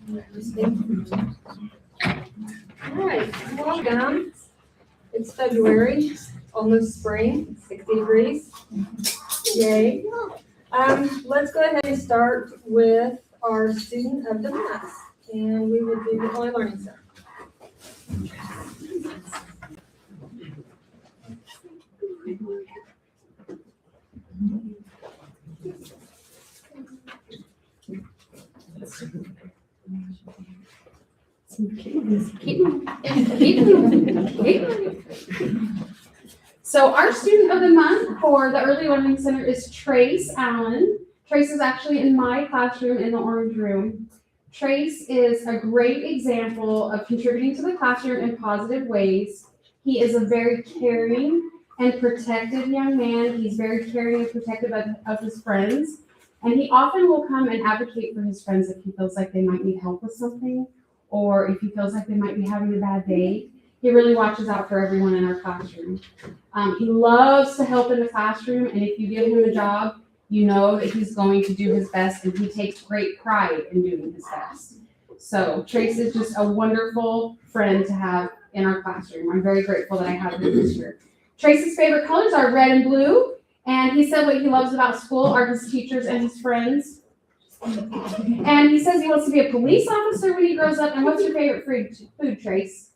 All right, welcome. It's February, almost spring, 60 degrees. Yay. Let's go ahead and start with our student of the month, and we will do the Early Learning Center. So our student of the month for the Early Learning Center is Trace Allen. Trace is actually in my classroom in the orange room. Trace is a great example of contributing to the classroom in positive ways. He is a very caring and protective young man. He's very caring and protective of his friends. And he often will come and advocate for his friends if he feels like they might need help with something, or if he feels like they might be having a bad day. He really watches out for everyone in our classroom. He loves to help in the classroom, and if you give him a job, you know that he's going to do his best, and he takes great pride in doing his best. So Trace is just a wonderful friend to have in our classroom. I'm very grateful that I have him this year. Trace's favorite colors are red and blue, and he said what he loves about school are his teachers and his friends. And he says he wants to be a police officer when he grows up. And what's your favorite food, Trace?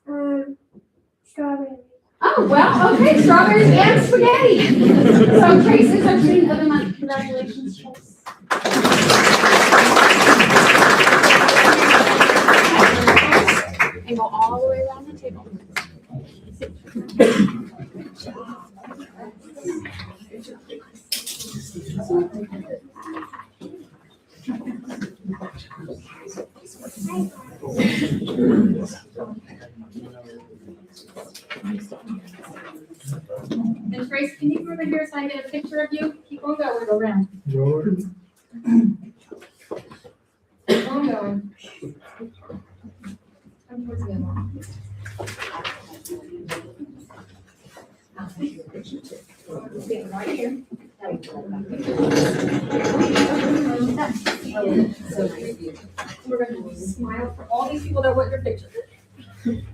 Strawberry. Oh, well, okay, strawberries and spaghetti. So Trace is our student of the month. Congratulations, Trace. And go all the way around the table. And Trace, can you come over here so I can get a picture of you? Keep on going. Go around. Keep on going. Come towards the end. Stand right here. We're going to smile for all these people that want your picture. Right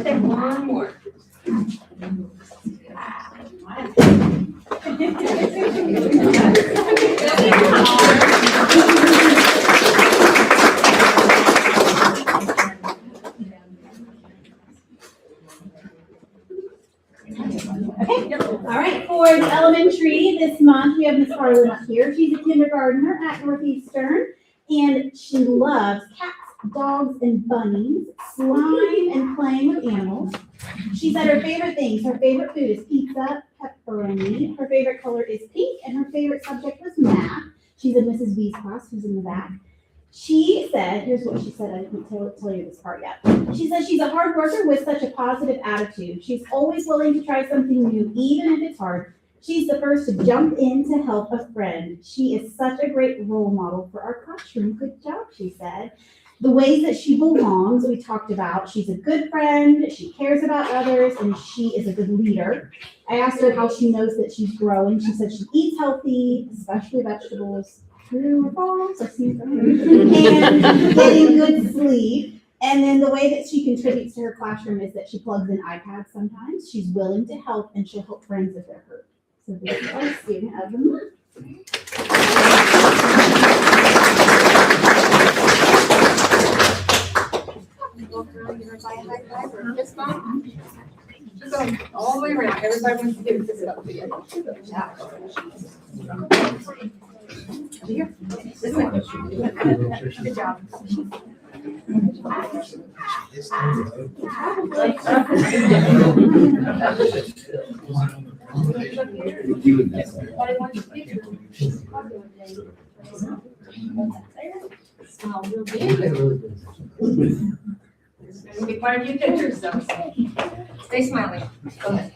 there. One more. Okay, all right, for the elementary this month, we have Miss Harlan up here. She's a kindergartner at Northeastern, and she loves cats, dogs, and bunnies, slime, and playing with animals. She said her favorite things, her favorite food is pizza, pepperoni, her favorite color is pink, and her favorite subject was math. She's in Mrs. V's class, who's in the back. She said, here's what she said, I didn't tell you this part yet. She says she's a hard worker with such a positive attitude. She's always willing to try something new, even if it's hard. She's the first to jump in to help a friend. She is such a great role model for our classroom. Good job, she said. The ways that she belongs, we talked about. She's a good friend, she cares about others, and she is a good leader. I asked her how she knows that she's growing. She said she eats healthy, especially vegetables. True or false? I see from her. And getting good sleep. And then the way that she contributes to her classroom is that she plugs in iPads sometimes. She's willing to help, and she'll help friends if they're hurt. So this is our student of the month. Walk around, give everybody a high five or a fist bump. Just go all the way around. Everybody wants to give a fist bump to you. Here. This way. Good job. Smile real big. There'll be quite a few pictures though. Stay smiling. Go ahead.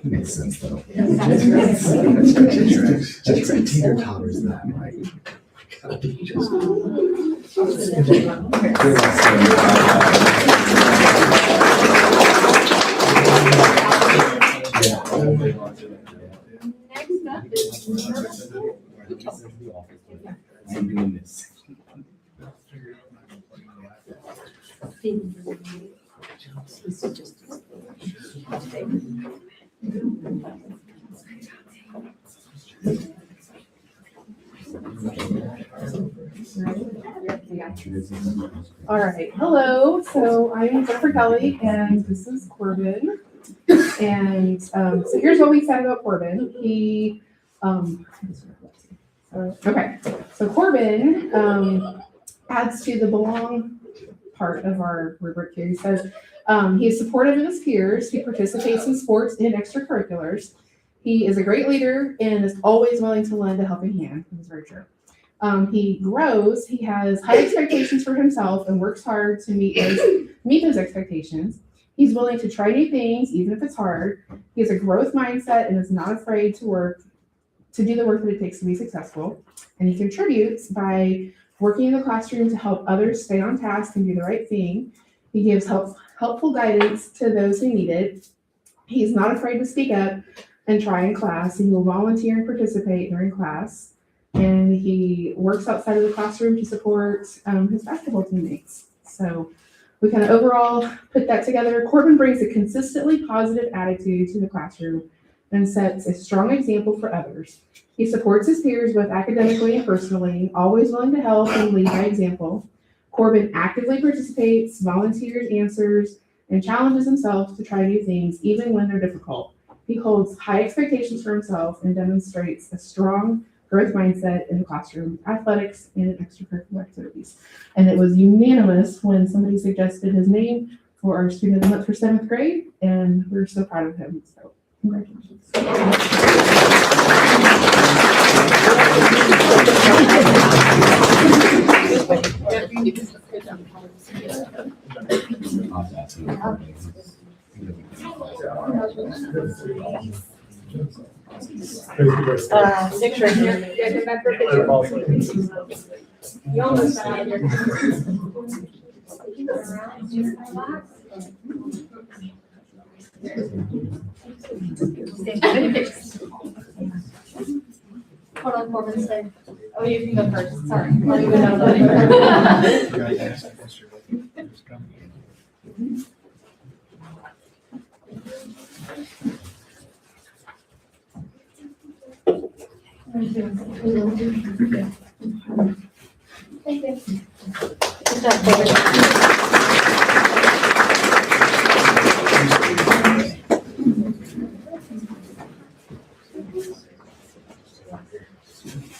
Makes sense though. That's Peter toddlers that, right? Next up is number 4. I'm doing this. All right, hello. So I'm Jennifer Kelly, and this is Corbin. And so here's what we said about Corbin. He, okay, so Corbin adds to the belong part of our rubric here. He says he is supportive of his peers. He participates in sports and extracurriculars. He is a great leader and is always willing to lend a helping hand. That's very true. He grows. He has high expectations for himself and works hard to meet those expectations. He's willing to try new things, even if it's hard. He has a growth mindset and is not afraid to do the work that it takes to be successful. And he contributes by working in the classroom to help others stay on task and do the right thing. He gives helpful guidance to those who need it. He's not afraid to speak up and try in class. He will volunteer and participate during class. And he works outside of the classroom to support his basketball teammates. So we kind of overall put that together. Corbin brings a consistently positive attitude to the classroom and sets a strong example for others. He supports his peers both academically and personally, always willing to help and lead by example. Corbin actively participates, volunteers, answers, and challenges himself to try new things, even when they're difficult. He holds high expectations for himself and demonstrates a strong growth mindset in the classroom, athletics, and extracurricular activities. And it was unanimous when somebody suggested his name for our student of the month for 7th grade, and we're so proud of him. So congratulations. Six right here. Yeah, come back for a picture. You almost got out of here. Hold on, Corbin, stay. Oh, you can go first, sorry. I'll even know that. Thank you. Good job, Corbin.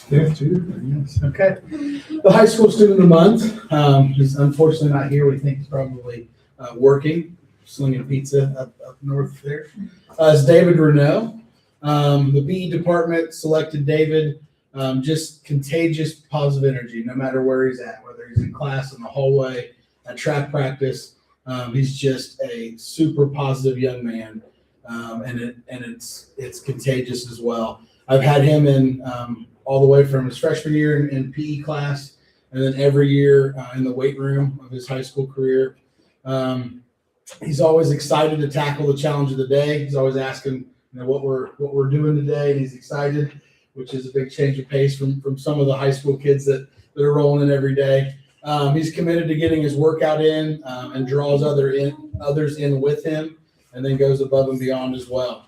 Yeah, two. Yes. Okay. The high school student of the month is unfortunately not here. We think he's probably working, slinging pizza up north there. Is David Renault. The PE department selected David. Just contagious positive energy, no matter where he's at, whether he's in class, in the hallway, at track practice. He's just a super positive young man, and it's contagious as well. I've had him in all the way from his freshman year in PE class, and then every year in the weight room of his high school career. He's always excited to tackle the challenge of the day. He's always asking, what we're doing today, and he's excited, which is a big change of pace from some of the high school kids that are rolling in every day. He's committed to getting his workout in and draws others in with him, and then goes above and beyond as well.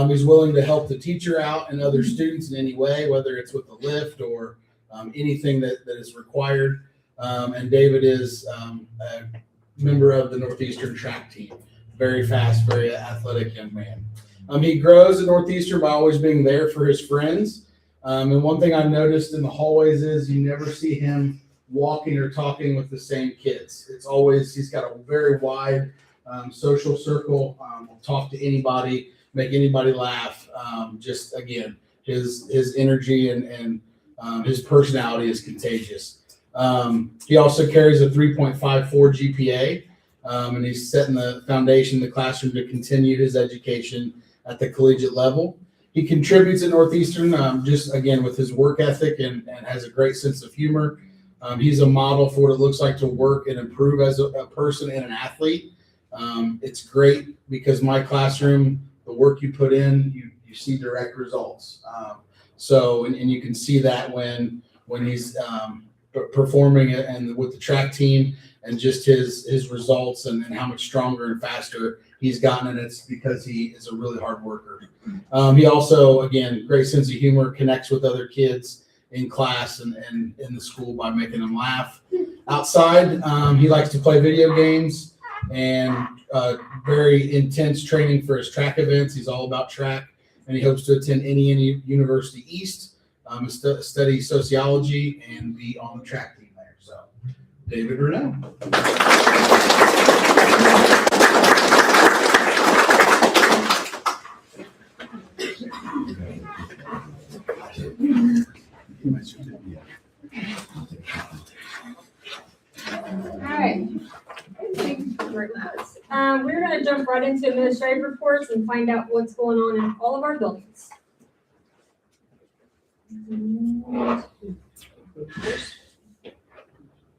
He's willing to help the teacher out and other students in any way, whether it's with a lift or anything that is required. And David is a member of the Northeastern track team. Very fast, very athletic young man. He grows at Northeastern by always being there for his friends. And one thing I've noticed in the hallways is you never see him walking or talking with the same kids. It's always, he's got a very wide social circle, will talk to anybody, make anybody laugh. Just again, his energy and his personality is contagious. He also carries a 3.54 GPA, and he's setting the foundation in the classroom to continue his education at the collegiate level. He contributes at Northeastern, just again with his work ethic and has a great sense of humor. He's a model for what it looks like to work and improve as a person and an athlete. It's great because my classroom, the work you put in, you see direct results. And you can see that when he's performing and with the track team and just his results and how much stronger and faster he's gotten, and it's because he is a really hard worker. He also, again, great sense of humor, connects with other kids in class and in the school by making them laugh. Outside, he likes to play video games and very intense training for his track events. He's all about track, and he hopes to attend any University East, study sociology, and be on the track team there. So, David Renell. All right. We're going to jump right into administrative reports and find out what's going on in all of our buildings.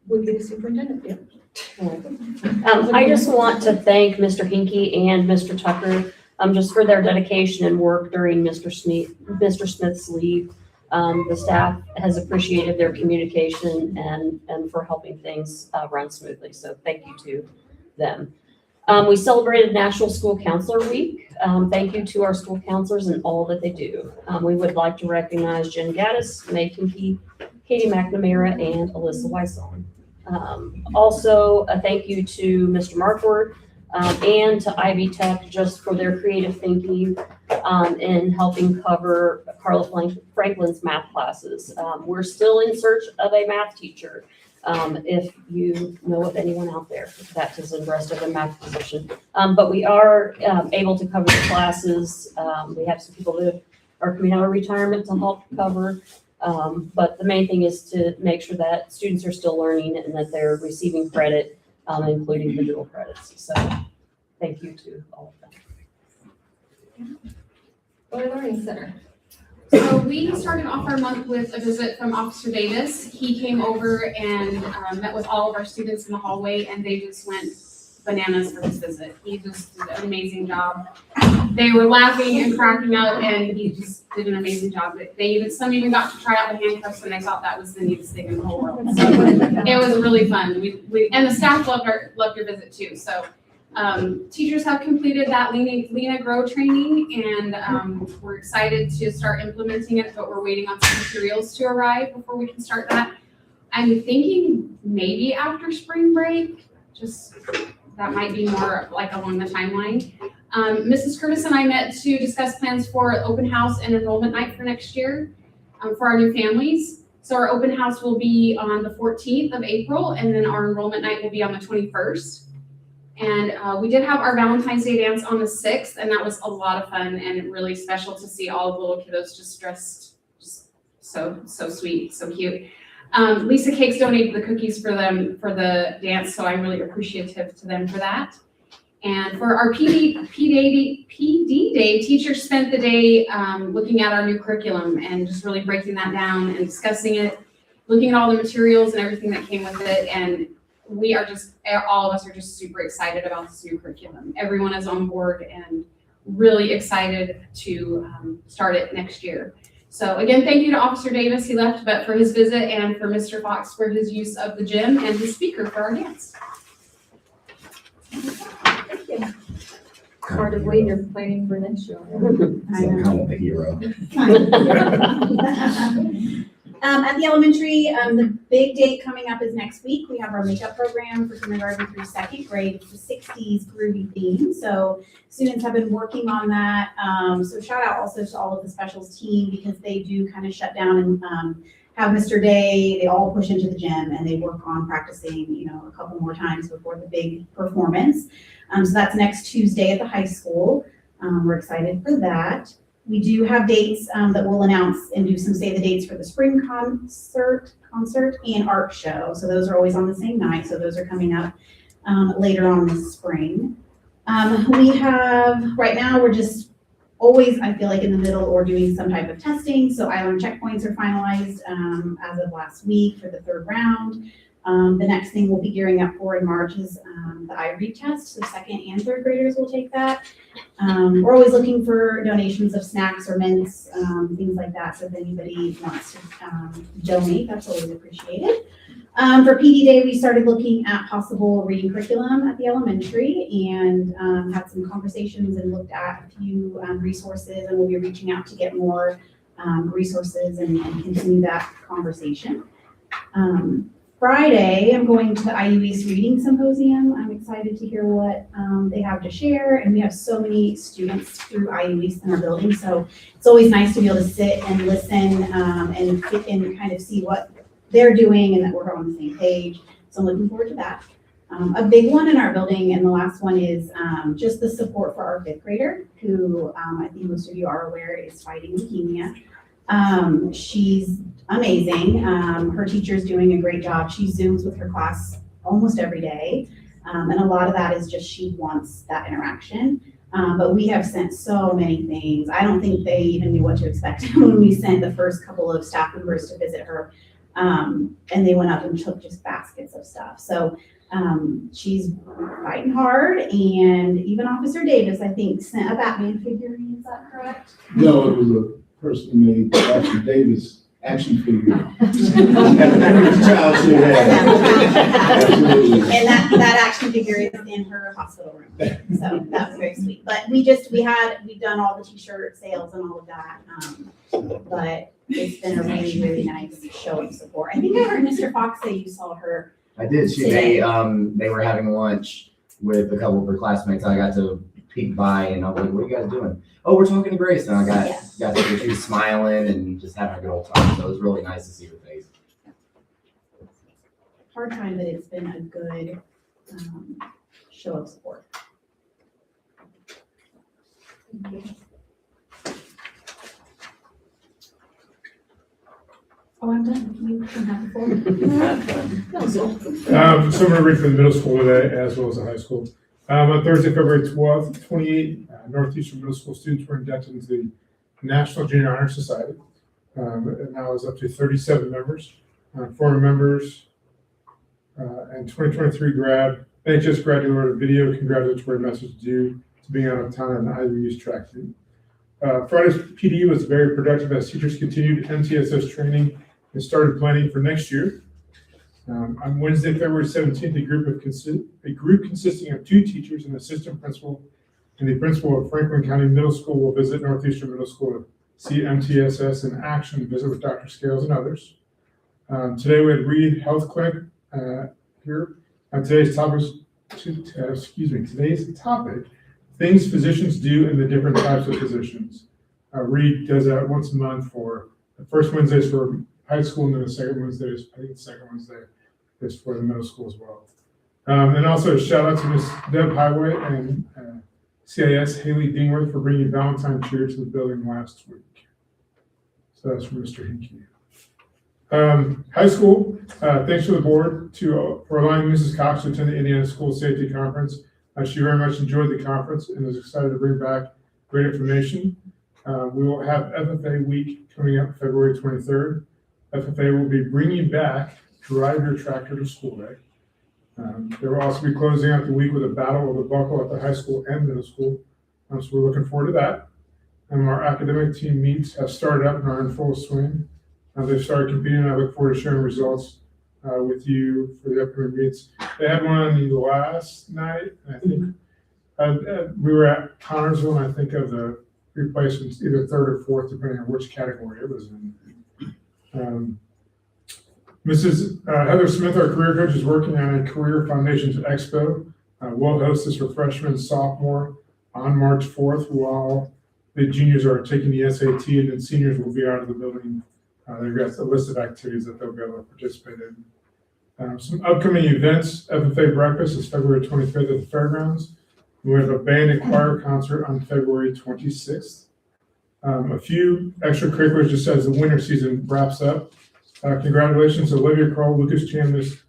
Would be the superintendent. I just want to thank Mr. Hinkie and Mr. Tucker just for their dedication and work during Mr. Smith's leave. The staff has appreciated their communication and for helping things run smoothly. So thank you to them. We celebrated National School Counselor Week. Thank you to our school counselors and all that they do. We would like to recognize Jen Gaddis, May Kinky, Katie McNamara, and Alyssa Weissel. Also, a thank you to Mr. Markward and to Ivy Tech just for their creative thinking in helping cover Carla Franklin's math classes. We're still in search of a math teacher. If you know of anyone out there that is interested in a math position. But we are able to cover the classes. We have some people that are coming out of retirement to help cover. But the main thing is to make sure that students are still learning and that they're receiving credit, including the dual credits. So thank you to all of them. Boyd Learning Center. So we started off our month with a visit from Officer Davis. He came over and met with all of our students in the hallway, and they just went bananas for his visit. He just did an amazing job. They were laughing and cracking up, and he just did an amazing job. Some even got to try out the handcuffs, and I thought that was the neatest thing in the whole world. So it was really fun. We and the staff loved your visit too. So. Teachers have completed that Lena Grow training, and we're excited to start implementing it, but we're waiting on some materials to arrive before we can start that. I'm thinking maybe after spring break, just that might be more like along the timeline. Mrs. Curtis and I met to discuss plans for open house and enrollment night for next year for our new families. So our open house will be on the 14th of April, and then our enrollment night will be on the 21st. And we did have our Valentine's Day dance on the 6th, and that was a lot of fun and really special to see all the little kiddos just dressed just so sweet, so cute. Lisa Cakes donated the cookies for them for the dance, so I'm really appreciative to them for that. And for our PD Day, teachers spent the day looking at our new curriculum and just really breaking that down and discussing it, looking at all the materials and everything that came with it. And we are just, all of us are just super excited about this new curriculum. Everyone is on board and really excited to start it next year. So again, thank you to Officer Davis, he left, but for his visit, and for Mr. Fox for his use of the gym, and his speaker for our dance. Thank you. Hard to believe you're planning for next year. I kind of the hero. At the elementary, the big date coming up is next week. We have our makeup program for kindergarten through second grade. It's the 60s groovy theme. So students have been working on that. So shout out also to all of the specials team, because they do kind of shut down and have Mr. Day. They all push into the gym and they work on practicing, a couple more times before the big performance. So that's next Tuesday at the high school. We're excited for that. We do have dates that we'll announce and do some save the dates for the spring concert and art show. So those are always on the same night. So those are coming up later on this spring. We have, right now, we're just always, I feel like, in the middle or doing some type of testing. So island checkpoints are finalized as of last week for the 3rd round. The next thing we'll be gearing up for in March is the iRead test. So 2nd and 3rd graders will take that. We're always looking for donations of snacks or mints, things like that. So if anybody wants to donate, that's always appreciated. For PD Day, we started looking at possible reading curriculum at the elementary and had some conversations and looked at a few resources, and we'll be reaching out to get more resources and continue that conversation. Friday, I'm going to the IU East Reading Symposium. I'm excited to hear what they have to share, and we have so many students through IU East in our building, so it's always nice to be able to sit and listen and kind of see what they're doing and that we're on the same page. So I'm looking forward to that. A big one in our building, and the last one is just the support for our 5th grader, who I think most of you are aware is fighting leukemia. She's amazing. Her teacher's doing a great job. She Zooms with her class almost every day. And a lot of that is just she wants that interaction. But we have sent so many things. I don't think they even knew what to expect when we sent the first couple of staff members to visit her. And they went up and took just baskets of stuff. So she's fighting hard, and even Officer Davis, I think, sent a Batman figurine. Is that correct? No, it was a person named Dr. Davis action figure. Child should have. Absolutely. And that action figure is in her hospital room. So that was very sweet. But we've done all the t-shirt sales and all of that. But it's been a really, really nice show of support. I think I heard Mr. Fox say you saw her. I did. Today. They were having lunch with a couple of her classmates. I got to peek by and I was like, "What are you guys doing?" "Oh, we're talking to Grace." And I got to see she was smiling and just having a good old time. So it was really nice to see her face. Hard time, but it's been a good show of support. Oh, I'm done. You can have the floor. So I'm going to read for the middle school today as well as the high school. On Thursday, February 12th, 28 Northeastern middle school students were inducted into the National Junior Honor Society. It now is up to 37 members, former members, and 2023 NHS graduated video congratulatory message due to being out of town on the IU East track team. Friday's PD was very productive as teachers continued MTSS training and started planning for next year. On Wednesday, February 17th, a group consisting of 2 teachers, an assistant principal, and the principal of Franklin County Middle School will visit Northeastern Middle School to see MTSS in action, visit with Dr. Scales and others. Today we had Reed Health Clinic here. Today's topic, things physicians do and the different types of physicians. Reed does that once a month for the first Wednesdays for high school, and then the second Wednesday is, I think the second Wednesday is for the middle school as well. And also a shout out to Miss Deb Highway and CIS Haley Dingworth for bringing Valentine cheer to the building last week. So that's from Mr. Hinkey. High school, thanks to the board for allowing Mrs. Cox to attend the Indiana School Safety Conference. She very much enjoyed the conference and is excited to bring back great information. We will have FFA week coming up February 23rd. FFA will be bringing back Drive Your Tractor to School Day. They will also be closing out the week with a battle of the buckle at the high school and middle school. So we're looking forward to that. Our academic team meets have started up and are in full swing. They've started competing, and I look forward to sharing results with you for the upcoming meets. They had one last night, and I think we were at Connorsville, and I think of the replacements, either 3rd or 4th, depending on which category it was in. Mrs. Heather Smith, our career coach, is working on a Career Foundations Expo. We'll host this for freshmen and sophomore on March 4th, while the juniors are taking the SAT, and then seniors will be out of the building. They've got a list of activities that they'll be able to participate in. Some upcoming events. FFA breakfast is February 25th at the fairgrounds. We have a band and choir concert on February 26th. A few extracurriculars just as the winter season wraps up. Congratulations to Olivia Kroll, Lucas Chambliss,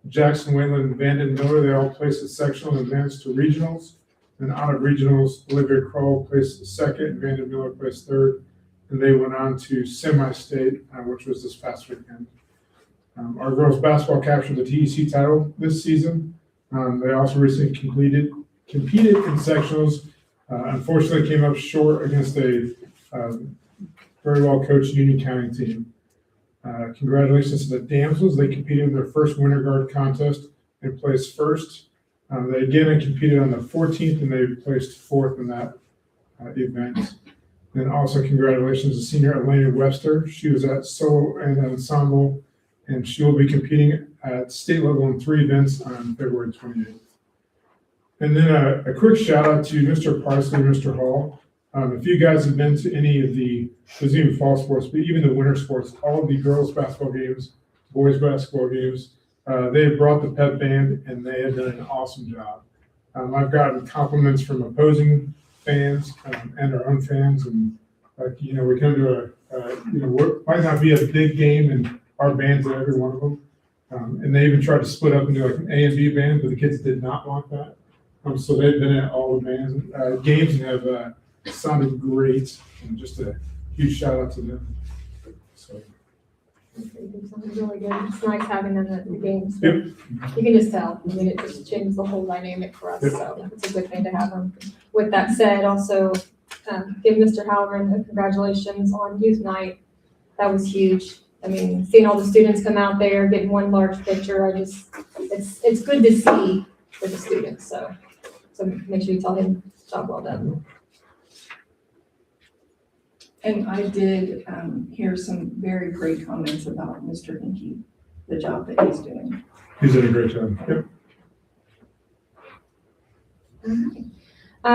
Jackson Wayland, and Vanden Miller. They all placed at sectional and advanced to regionals. And out of regionals, Olivia Kroll placed second, Vanda Miller placed third, and they went on to semi-state, which was this past weekend. Our girls basketball captured the TEC title this season. They also recently competed in sectionals. Unfortunately, came up short against a very well coached Union County team. Congratulations to the damsels. They competed in their first winter guard contest and placed first. They again competed on the 14th and they placed fourth in that event. And also congratulations to senior Elena Webster. She was at solo and ensemble, and she will be competing at state level in 3 events on February 28th. And then a quick shout out to Mr. Parsley and Mr. Hall. If you guys have been to any of the, there's even fall sports, but even the winter sports, all of the girls basketball games, boys basketball games, they have brought the pep band and they have done an awesome job. I've gotten compliments from opposing fans and our own fans, and we come to might not be a big game, and our band's at every one of them. And they even tried to split up into like an A and B band, but the kids did not want that. So they've been at all the bands games and have sounded great, and just a huge shout out to them. So. They do something really good. It's nice having them at the games. Yep. You can just tell. I mean, it just changes the whole dynamic for us. Yep. So it's a good thing to have them. With that said, also give Mr. Halloran a congratulations on youth night. That was huge. I mean, seeing all the students come out there, getting one large picture, it's good to see for the students. So make sure you tell him job well done. And I did hear some very great comments about Mr. Hinkie, the job that he's doing. He's done a great job. Yep.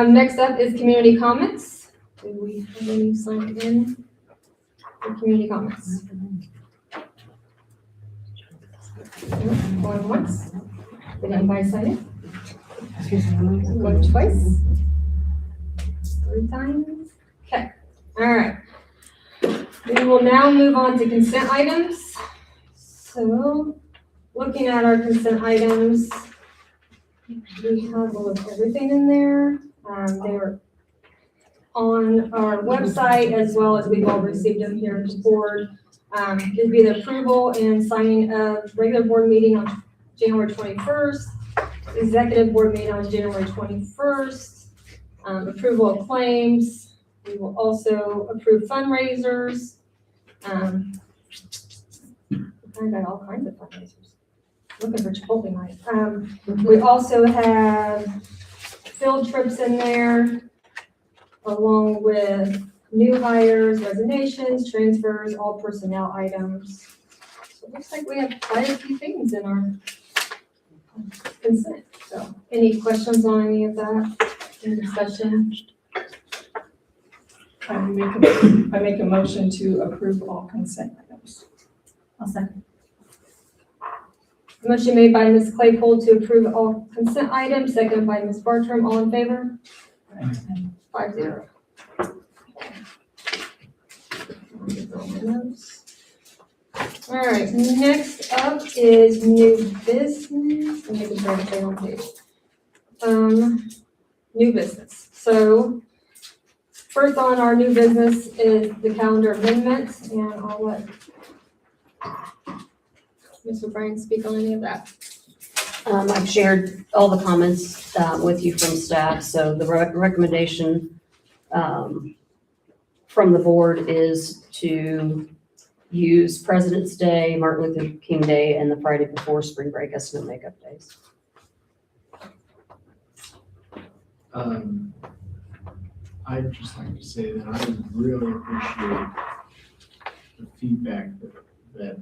Next up is community comments. Do we have any signed in for community comments? Going once. Did anybody sign it? Going twice? 3 times? Okay. All right. We will now move on to consent items. So, looking at our consent items, we have everything in there. They're on our website as well as we've all received them here at the board. It'd be the approval and signing of regular board meeting on January 21st, executive board meeting on January 21st, approval of claims. We will also approve fundraisers. I got all kinds of fundraisers. Looking for Chipotle night. We also have field trips in there, along with new hires, resignations, transfers, all personnel items. So it looks like we have quite a few things in our consent. So any questions on any of that? Any discussion? I make a motion to approve all consent items. I'll second. Motion made by Ms. Claypool to approve all consent items, seconded by Ms. Bartram. All in favor? 5-0. All right, next up is new business. I'm making sure I stay on page. New business. So first on our new business is the calendar amendment, and I'll let Mr. Bryan speak on any of that. I've shared all the comments with you from staff, so the recommendation from the board is to use President's Day, Martin Luther King Day, and the Friday before spring break as snow makeup days. I'd just like to say that I really appreciate the feedback that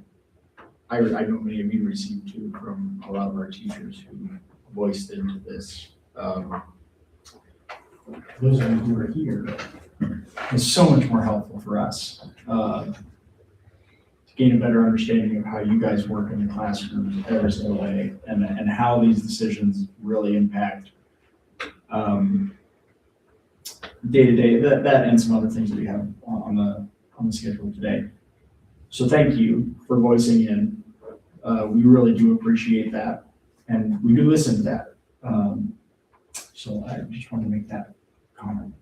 I know many of you received too from a lot of our teachers who voiced into this. Those of you who are here, it's so much more helpful for us to gain a better understanding of how you guys work in the classroom every single day, and how these decisions really impact day to day, that and some other things that we have on the schedule today. So thank you for voicing in. We really do appreciate that, and we do listen to that. So I just wanted to make that comment.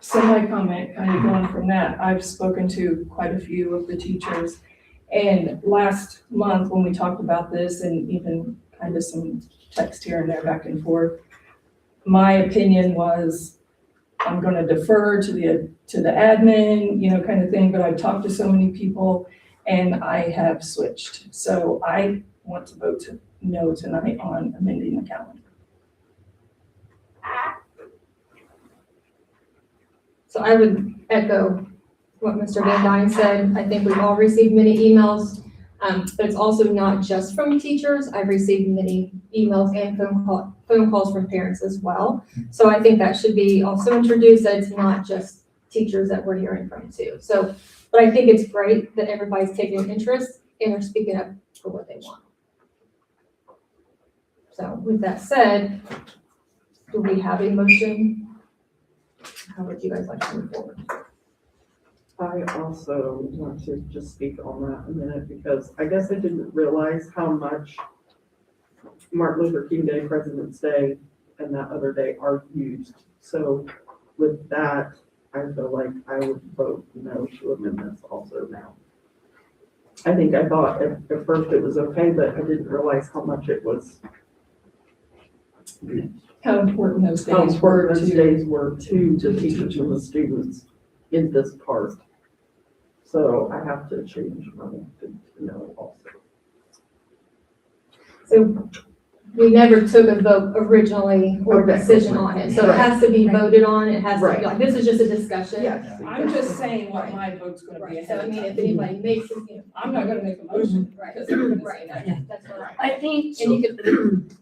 So my comment, kind of going from that, I've spoken to quite a few of the teachers. And last month, when we talked about this and even kind of some text here and there back and forth, my opinion was, I'm gonna defer to the admin, you know, kind of thing, but I've talked to so many people and I have switched. So I want to vote to no tonight on amending the calendar. So I would echo what Mr. Van Dyne said. I think we've all received many emails, but it's also not just from teachers. I've received many emails and phone calls from parents as well. So I think that should be also introduced, that it's not just teachers that we're hearing from too. So, but I think it's great that everybody's taking an interest and are speaking up for what they want. So with that said, do we have a motion? How would you guys like to move forward? I also want to just speak on that a minute, because I guess I didn't realize how much Martin Luther King Day, President's Day, and that other day are used. So with that, I feel like I would vote no to amend this also now. I think I thought at first it was okay, but I didn't realize how much it was. How important those How days were important those to. days were to the teachers and the students in this part. So I have to change my vote to no also. So we never took a vote originally or Okay. decision on it, so it Right. has to be voted on, it has to Right. be, like, this is just a discussion. Yes, I'm just saying what my vote's gonna be Right, so ahead I of mean, if time. anybody makes it, you know, I'm not gonna make a motion. right, because I'm gonna say right, no. that's what I think, and you could,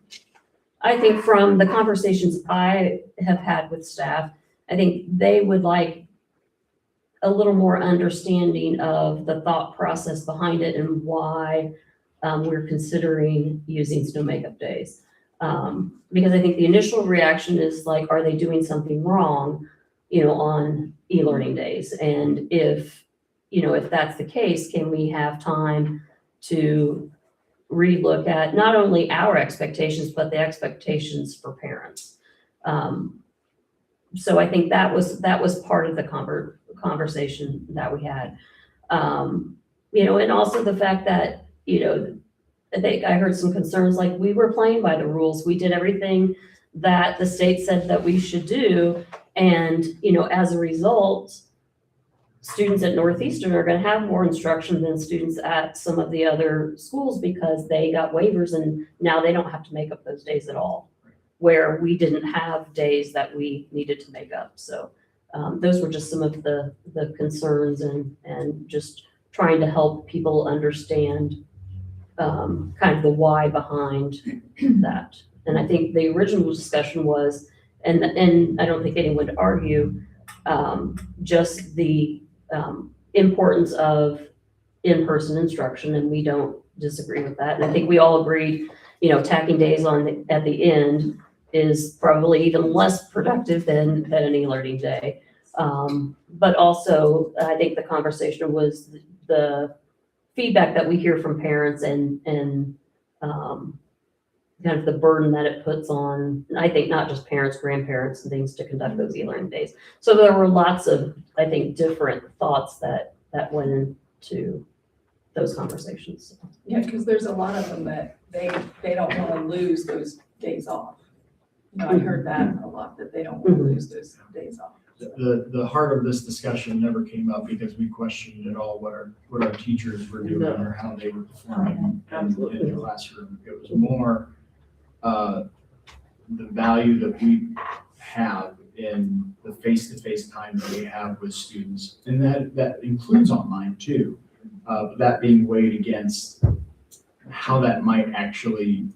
I think from the conversations I have had with staff, I think they would like a little more understanding of the thought process behind it and why we're considering using snow makeup days. Because I think the initial reaction is like, are they doing something wrong, you know, on e-learning days? And if, you know, if that's the case, can we have time to relook at not only our expectations, but the expectations for parents? So I think that was part of the conversation that we had. You know, and also the fact that, you know, I think I heard some concerns, like we were playing by the rules. We did everything that the state said that we should do. And, you know, as a result, students at Northeastern are gonna have more instruction than students at some of the other schools because they got waivers and now they don't have to make up those days at all, where we didn't have days that we needed to make up. So those were just some of the concerns and just trying to help people understand kind of the why behind that. And I think the original discussion was, and I don't think anyone would argue, just the importance of in-person instruction, and we don't disagree with that. And I think we all agreed, you know, tacking days on at the end is probably even less productive than an e-learning day. But also, I think the conversation was the feedback that we hear from parents and kind of the burden that it puts on, I think, not just parents, grandparents and things to conduct those e-learning days. So there were lots of, I think, different thoughts that went into those conversations. Yeah, because there's a lot of them that they don't wanna lose those days off. You know, I heard that a lot, that they don't wanna lose those days off. The heart of this discussion never came up because we questioned at all what our teachers were doing or how they were performing in the classroom. It was more the value that we have in the face-to-face time that we have with students, and that includes online too. That being weighed against how that might actually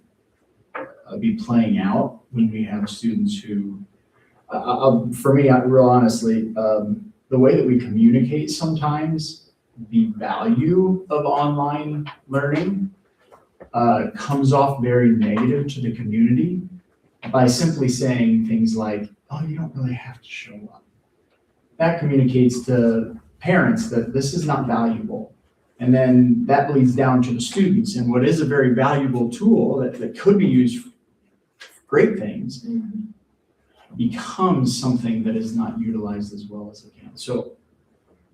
be playing out when we have students who, for me, real honestly, the way that we communicate sometimes the value of online learning comes off very negative to the community by simply saying things like, oh, you don't really have to show up. That communicates to parents that this is not valuable. And then that bleeds down to the students. And what is a very valuable tool that could be used great things, becomes something that is not utilized as well as it can. So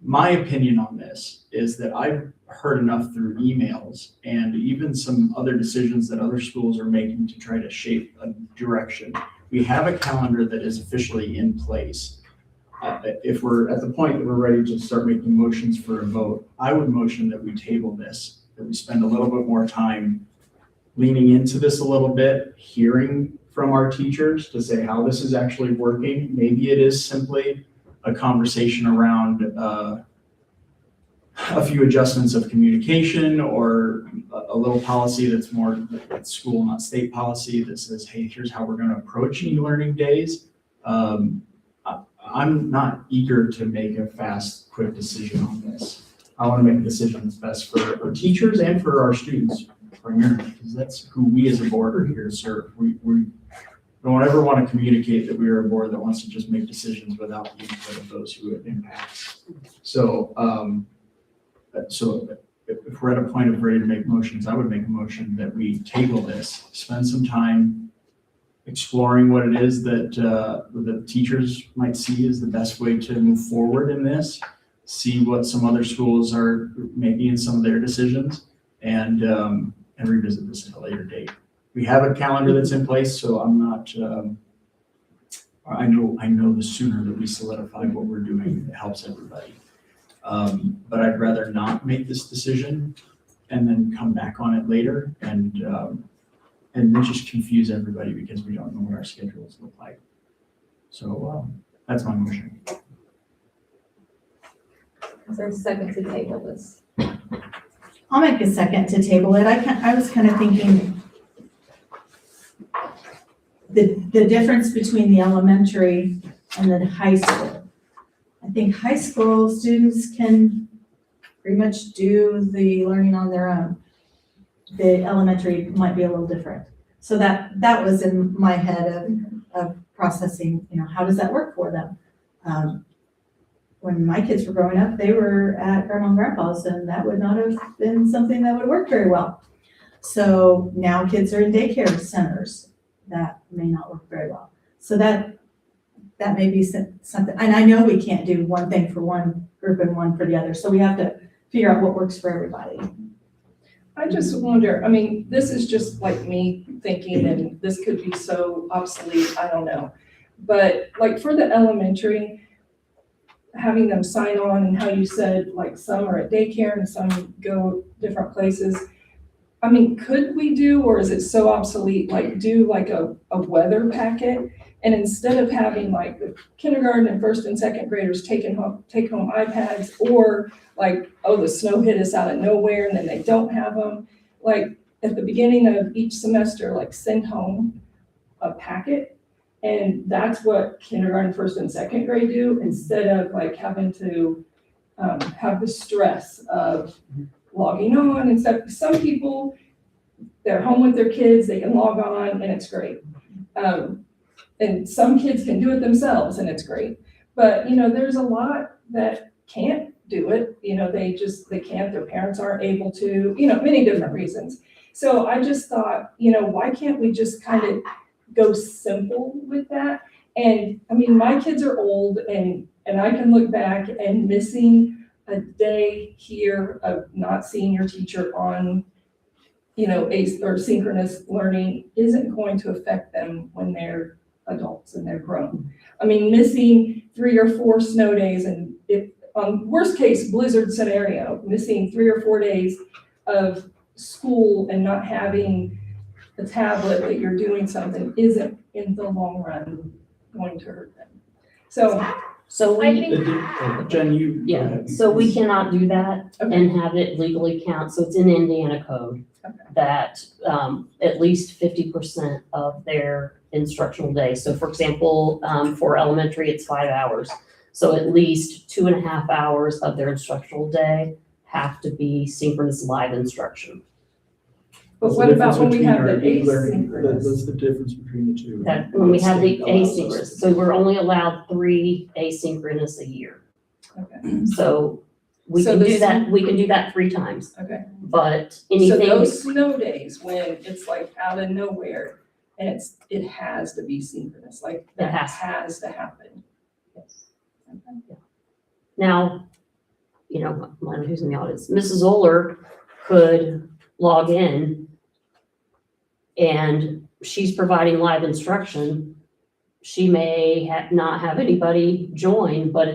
my opinion on this is that I've heard enough through emails and even some other decisions that other schools are making to try to shape a direction. We have a calendar that is officially in place. If we're at the point that we're ready to start making motions for a vote, I would motion that we table this, that we spend a little bit more time leaning into this a little bit, hearing from our teachers to say how this is actually working. Maybe it is simply a conversation around a few adjustments of communication or a little policy that's more school, not state policy that says, hey, here's how we're going to approach e-learning days. I'm not eager to make a fast, quick decision on this. I want to make a decision that's best for our teachers and for our students primarily, because that's who we as a board are here to serve. We don't ever want to communicate that we are a board that wants to just make decisions without the input of those who it impacts. So if we're at a point of ready to make motions, I would make a motion that we table this, spend some time exploring what it is that the teachers might see as the best way to move forward in this, see what some other schools are making in some of their decisions, and revisit this at a later date. We have a calendar that's in place, so I'm not, I know the sooner that we solidify what we're doing, it helps everybody. But I'd rather not make this decision and then come back on it later and then just confuse everybody because we don't know what our schedules look like. So that's my motion. Is there a second to table this? I'll make a second to table it. I was kind of thinking the difference between the elementary and then high school. I think high school students can pretty much do the learning on their own. The elementary might be a little different. So that was in my head of processing, how does that work for them? When my kids were growing up, they were at Grandma and Grandpa's, and that would not have been something that would work very well. So now kids are in daycare centers. That may not work very well. So that may be something, and I know we can't do one thing for one group and one for the other. So we have to figure out what works for everybody. I just wonder, this is just like me thinking, and this could be so obsolete, I don't know. But like for the elementary, having them sign on and how you said, like some are at daycare and some go different places. Could we do, or is it so obsolete, like do like a weather packet? And instead of having like the kindergarten and first and second graders take home iPads, or like, oh, the snow hit us out of nowhere and then they don't have them, like at the beginning of each semester, like send home a packet. And that's what kindergarten, first and second grade do, instead of like having to have the stress of logging on and stuff. Some people, they're home with their kids, they can log on and it's great. And some kids can do it themselves and it's great. But, there's a lot that can't do it. They can't, their parents aren't able to, many different reasons. So I just thought, why can't we just kind of go simple with that? And my kids are old and I can look back and missing a day here of not seeing your teacher on, or synchronous learning isn't going to affect them when they're adults and they're grown. Missing 3 or 4 snow days, and if on worst case blizzard scenario, missing 3 or 4 days of school and not having a tablet that you're doing something isn't in the long run going to hurt them. So I we, think, Jen, you. yeah, so we cannot do that Okay. and have it legally count. So it's in Indiana code Okay. that at least 50% of their instructional day. So for example, for elementary, it's 5 hours. So at least 2.5 hours of their instructional day have to be synchronous live instruction. But what about when we have the asynchronous? That's the difference between the two. That when we have the State allows us asynchronous, so we're only allowed 3 asynchronous a year. Okay. So we So can do this- that, we can do that 3 times, Okay. but So anything, those snow days when it's like out of nowhere, And it has to be synchronous, like It that has. to happen. Now, I don't know who's in the audience, Mrs. Oler could log in and she's providing live instruction. She may not have anybody join, but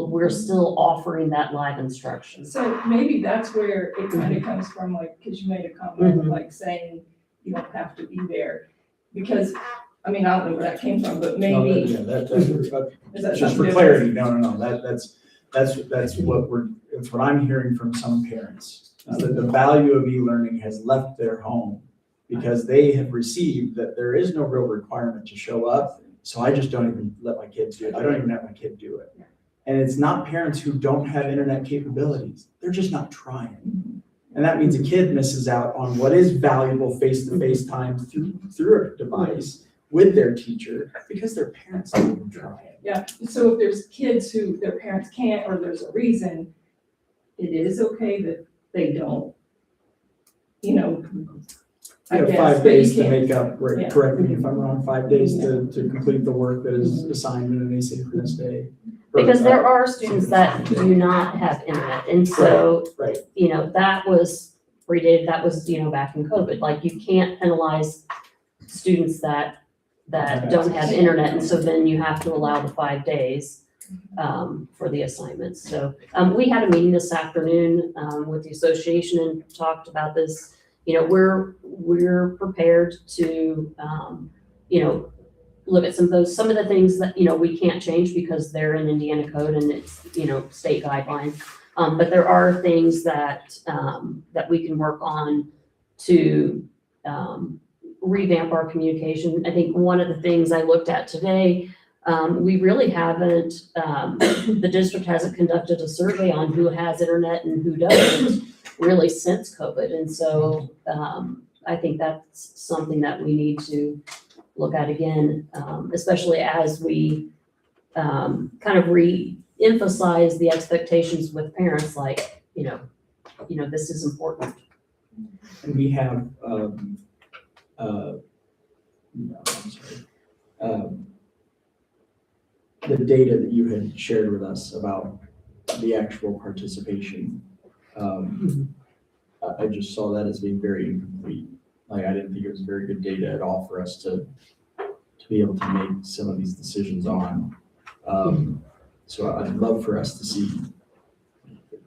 we're still offering that live instruction. So maybe that's where it kind of comes from, like, because you made a comment, like saying you don't have to be there. Because, I mean, I don't know where that came from, but No, maybe, yeah, that's is that just something for different? clarity, no, that's what I'm hearing from some parents. That the value of e-learning has left their home because they have received that there is no real requirement to show up. So I just don't even let my kids do it. I don't even have my kid do it. And it's not parents who don't have internet capabilities. They're just not trying. And that means a kid misses out on what is valuable face-to-face time through a device with their teacher because their parents don't even try. Yeah, so if there's kids who their parents can't, or there's a reason, it is okay that they don't, I You have guess, 5 but you days to can't. make up, Yeah. correct me if I'm wrong, 5 days to complete the work that is assigned in an asynchronous day. Because there are students that do not have internet, and so, Right. that was predated, that was, back in COVID. Like, you can't penalize students that don't have internet, and so then you have to allow the 5 days for the assignments. So, we had a meeting this afternoon, with the association and talked about this. We're prepared to, look at some of the things that, we can't change because they're in Indiana code and it's, state guidelines. But there are things that we can work on to, revamp our communication. I think one of the things I looked at today, we really haven't, the district hasn't conducted a survey on who has internet and who doesn't really since COVID. And so, I think that's something that we need to look at again, especially as we kind of re-emphasize the expectations with parents, like, this is important. And we have, the data that you had shared with us about the actual participation. I just saw that as being very incomplete. Like, I didn't think it was very good data at all for us to be able to make some of these decisions on. So I'd love for us to see,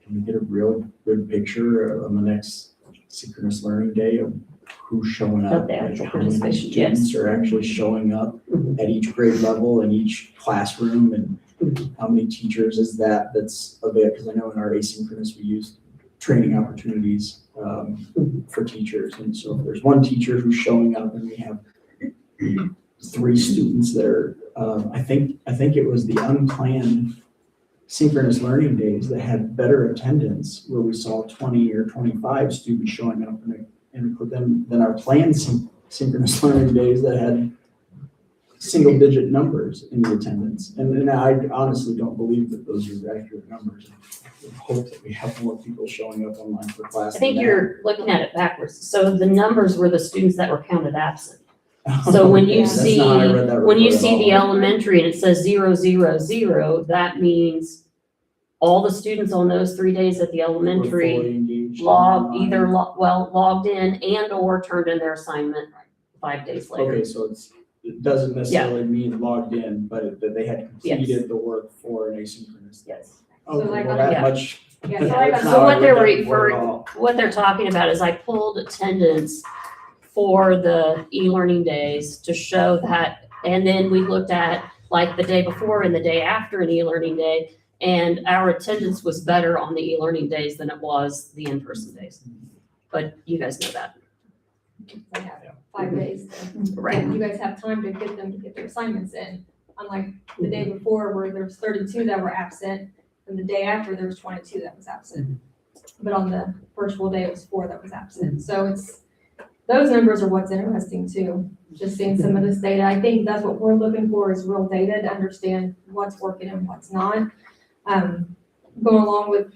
can we get a real good picture on the next synchronous learning day of who's showing up? Of the actual like how many participation, students are actually showing up at each grade level in each classroom, and how many teachers is that's available? Because I know in our asynchronous, we use training opportunities for teachers. And so if there's one teacher who's showing up and we have 3 students that are, I think it was the unplanned synchronous learning days that had better attendance, where we saw 20 or 25 students showing up than our planned synchronous learning days that had single digit numbers in the attendance. And I honestly don't believe that those are accurate numbers. I hope that we have more people showing up online for class. I think than you're looking at it backwards. So the numbers were the students that were counted absent. So when you That's see, not how I read that when you report at see the all. elementary and it says 0, 0, 0, that means all the students on those 3 days at the We're elementary fully engaged in logged, online. either logged in and or turned in their assignment 5 days later. Okay, so it doesn't necessarily mean logged in, but that they had completed the work for an asynchronous. Yes. Okay, like well, on- that yeah. much. Yeah, so that's like not So how I what they're read that report at referring, all. what they're talking about is I pulled attendance for the e-learning days to show that, and then we looked at like the day before and the day after an e-learning day, and our attendance was better on the e-learning days than it was the in-person days. But you guys know that. They have 5 days. Right. You guys have time to get them to get their assignments in. Unlike the day before where there was 32 that were absent, and the day after there was 22 that was absent. But on the virtual day, it was 4 that was absent. So those numbers are what's interesting too. Just seeing some of this data. I think that's what we're looking for, is real data to understand what's working and what's not. Going along with,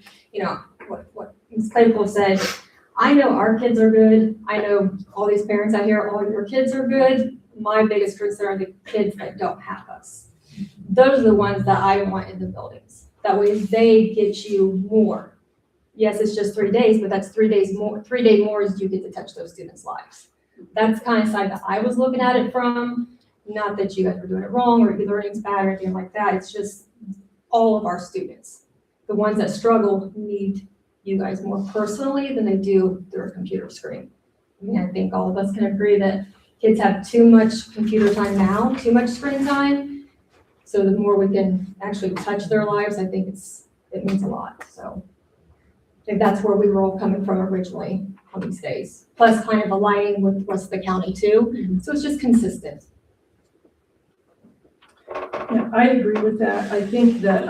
what Ms. Claypool said, I know our kids are good. I know all these parents out here, all your kids are good. my biggest concern are the kids that don't have us. Those are the ones that I want in the buildings. That way they get you more. Yes, it's just 3 days, but that's 3 days more. 3 days more is you get to touch those students' lives. That's kind of side that I was looking at it from. Not that you guys were doing it wrong or your learning's bad or anything like that. It's just all of our students. The ones that struggle need you guys more personally than they do through a computer screen. I mean, I think all of us can agree that kids have too much computer time now, too much screen time. So the more we can actually touch their lives, I think it means a lot. So I think that's where we were all coming from originally on these days. Plus kind of aligning with the rest of the county too. So it's just consistent. Yeah, I agree with that. I think that,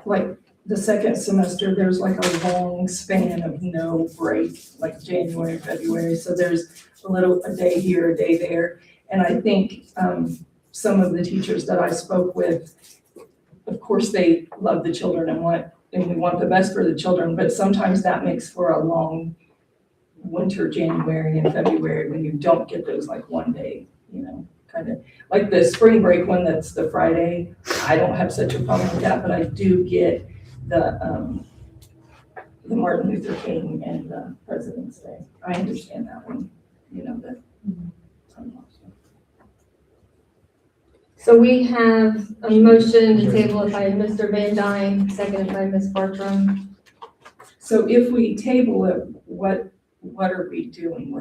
like, the second semester, there's like a long span of no break, like January, February. So there's a day here, a day there. And I think, some of the teachers that I spoke with, of course, they love the children and we want the best for the children, but sometimes that makes for a long winter, January and February, when you don't get those like one day, kind of like the spring break one, that's the Friday. I don't have such a problem with that, but I do get the Martin Luther King and the President's Day. I understand that one, that. So we have a motion to table it by Mr. Van Dyne, seconded by Ms. Bartram. So if we table it, what are we doing?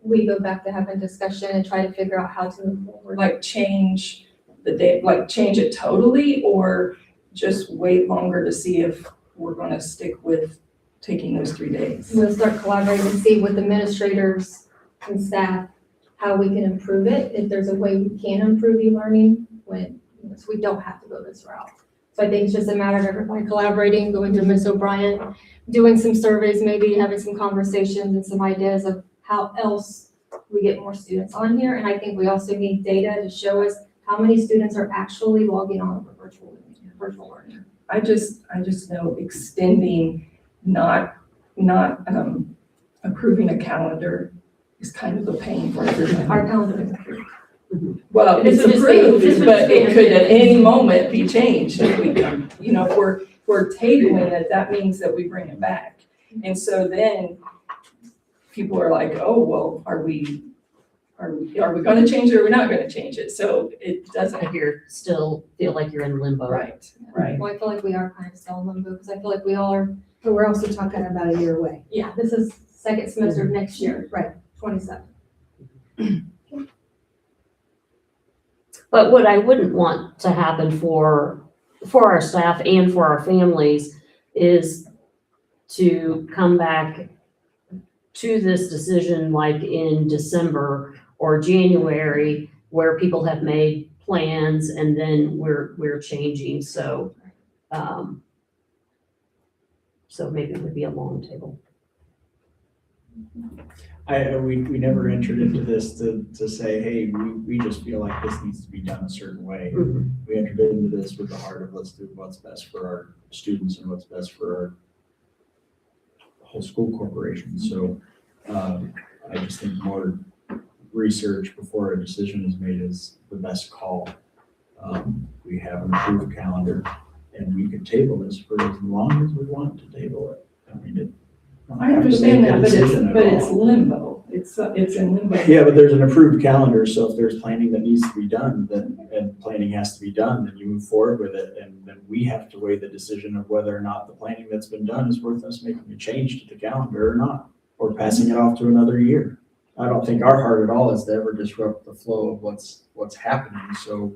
We go back to having discussion and try to figure out how to move forward. Like change the day, like change it totally, or just wait longer to see if we're gonna stick with taking those 3 days? We'll start collaborating and see with administrators and staff how we can improve it, if there's a way we can improve e-learning so we don't have to go this route. So I think it's just a matter of everybody collaborating, going to Ms. O'Brien, doing some surveys, maybe having some conversations and some ideas of how else we get more students on here. And I think we also need data to show us how many students are actually logging on for virtual learning. I just know extending, not approving a calendar is kind of a pain for everybody. Our calendar is approved. Well, This it's would just be- approved, this would but just be- it could at any moment be changed. If we, if we're tabling it, that means that we bring it back. And so then people are like, oh, well, are we gonna change it or are we not gonna change it? So it doesn't. If you're still feel like you're in limbo. Right. Well, I feel like we are kind of still in limbo because I feel like we all are, But we're also talking about a year away. yeah, this is second semester of next year. Right. 27. But what I wouldn't want to happen for our staff and for our families is to come back to this decision like in December or January, where people have made plans and then we're changing. So, so maybe it would be a long table. We never entered into this to say, hey, we just feel like this needs to be done a certain way. We entered into this with the heart of let's do what's best for our students and what's best for our whole school corporation. So I just think more research before a decision is made is the best call. We have an approved calendar and we could table this for as long as we want to table it. I mean, I understand that, but it's limbo. It's in limbo. yeah, but there's an approved calendar, so if there's planning that needs to be done, and planning has to be done, then you move forward with it, and then we have to weigh the decision of whether or not the planning that's been done is worth us making a change to the calendar or not, or passing it off to another year. I don't think our heart at all is to ever disrupt the flow of what's happening, so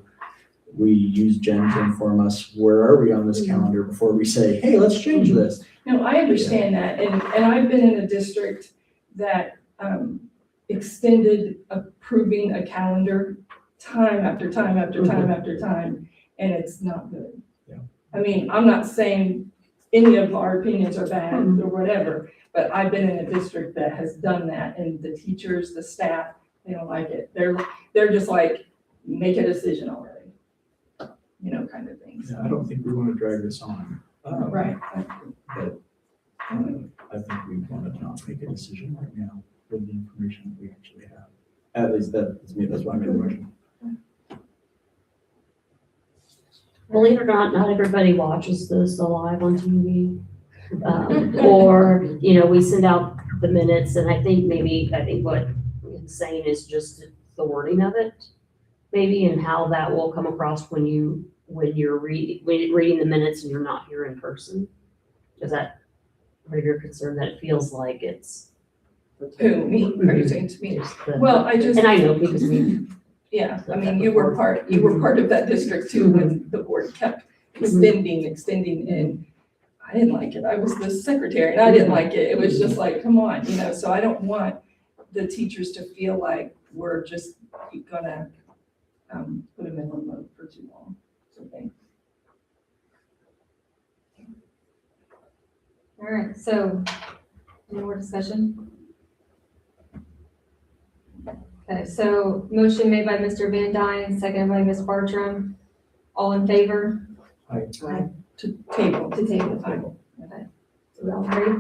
we use Jen to inform us, where are we on this calendar before we say, hey, let's change this. No, I understand that, and I've been in a district that extended approving a calendar time after time after time after time, and it's not good. Yeah. I mean, I'm not saying any of our opinions are bad or whatever, but I've been in a district that has done that, and the teachers, the staff, they don't like it. They're just like, make a decision already, kind of things. Yeah, I don't think we want to drag this on. Right. But I think we want to not make a decision right now with the information that we actually have. At least that's me, that's why I made the motion. Believe it or not, not everybody watches this live on TV. Or, we send out the minutes, and I think what it's saying is just the wording of it, maybe, and how that will come across when you're reading the minutes and you're not here in person. Is that part of your concern, that it feels like it's? Who, me, are you saying to me? just the- Well, I just, And I know because yeah, I mean, you were part of that district too, when the board kept extending, and I didn't like it. I was the secretary and I didn't like it. It was just like, come on, so I don't want the teachers to feel like we're just gonna, put them in remote for too long, sort of thing. All right, so, any more discussion? Okay, so motion made by Mr. Van Dyne, seconded by Ms. Bartram. All in favor? To table. To table. Okay. So we all agree?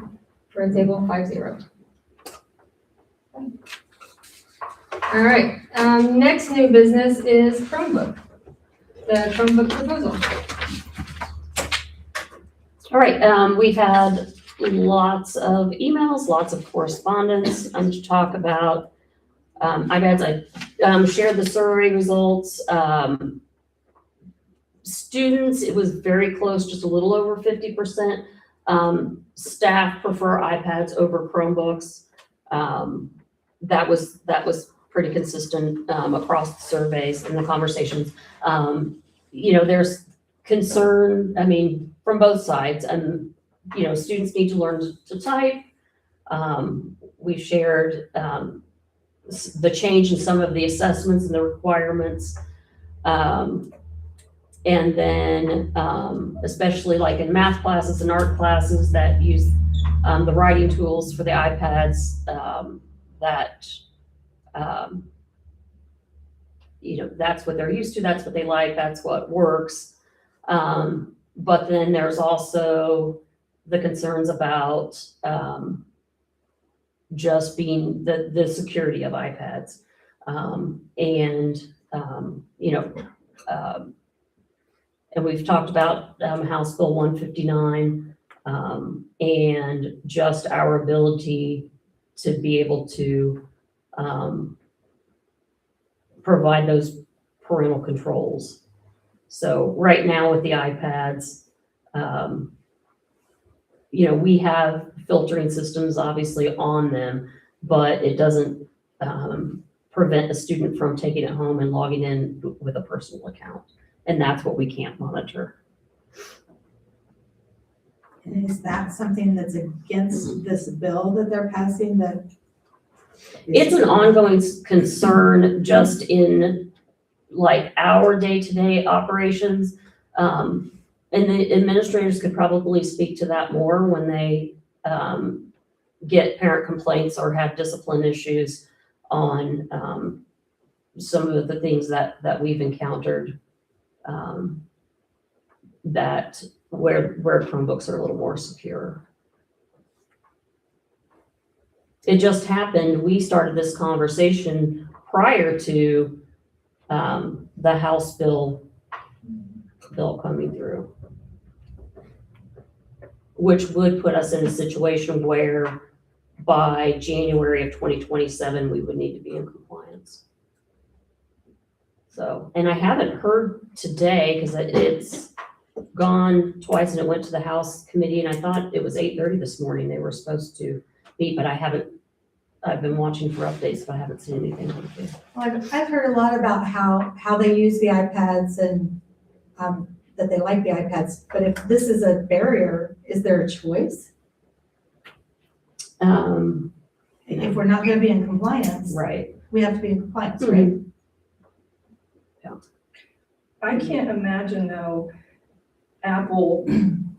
We're at table 5-0. All right, next new business is Chromebook. The Chromebook proposal. All right, we've had lots of emails, lots of correspondence, to talk about iPads. I shared the survey results. Students, it was very close, just a little over 50%. Staff prefer iPads over Chromebooks. That was pretty consistent across the surveys and the conversations. There's concern, from both sides, and students need to learn to type. We've shared the change in some of the assessments and the requirements. And then, especially like in math classes and art classes that use the writing tools for the iPads, that's what they're used to, that's what they like, that's what works. But then there's also the concerns about just being the security of iPads. And we've talked about House Bill 159 and just our ability to be able to provide those parental controls. So right now with the iPads, we have filtering systems obviously on them, but it doesn't prevent a student from taking it home and logging in with a personal account. And that's what we can't monitor. And is that something that's against this bill that they're passing that? It's an ongoing concern just in like our day-to-day operations. And the administrators could probably speak to that more when they get parent complaints or have discipline issues on some of the things that we've encountered. That where Chromebooks are a little more secure. It just happened, we started this conversation prior to the House bill coming through, which would put us in a situation where by January of 2027, we would need to be in compliance. So, and I haven't heard today because it's gone twice and it went to the House committee, and I thought it was 8:30 this morning they were supposed to meet, but I've been watching for updates, but I haven't seen anything. Well, I've heard a lot about how they use the iPads and that they like the iPads, but if this is a barrier, is there a choice? If we're not gonna be in compliance, Right. we have to be in compliance, right? I can't imagine though, Apple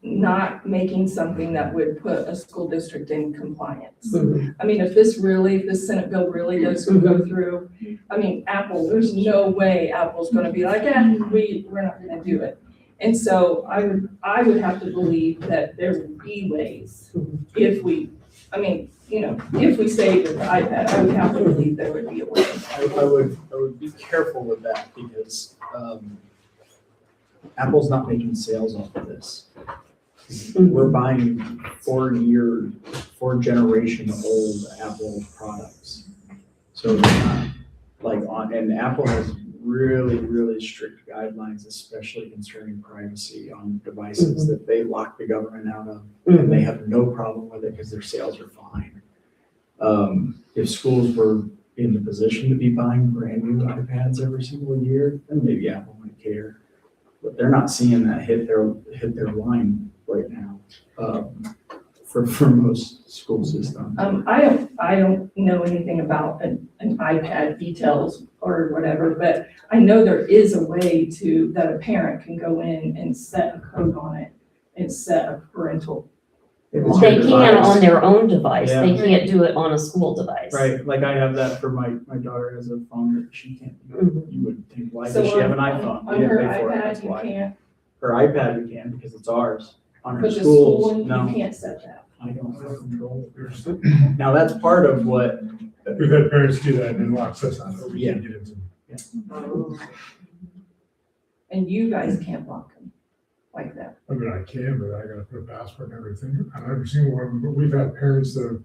not making something that would put a school district in compliance. I mean, if this Senate bill really does go through, Apple, there's no way Apple's gonna be like, we're not gonna do it. And so I would have to believe that there would be ways if we, I mean, if we stayed with the iPad, I would have to believe there would be a way. I would be careful with that because, Apple's not making sales off of this. We're buying 4-generation-old Apple products. So they're not and Apple has really, really strict guidelines, especially concerning privacy on devices that they lock the government out of. And they have no problem with it because their sales are fine. If schools were in the position to be buying brand new iPads every single year, then maybe Apple might care. But they're not seeing that hit their line right now, for most school systems. I don't know anything about an iPad details or whatever, but I know there is a way that a parent can go in and set a code on it and set a parental. If it's They your can device. on their own device. Yeah. They can't do it on a school device. Right, like I have that for my daughter has a phone that she can't use. You would think, why So does she have an on- iPhone? On We didn't her pay for it, iPad, that's you why. can't, Her iPad we can because it's ours. On her but the school schools, one, you no, can't set that. I don't have control. Now, that's part of what, We've had parents do that and lock us out, but we Yeah. can't get into them. And you guys can't block them like that. I mean, I can, but I gotta put a password and everything. I've never seen one, but we've had parents that have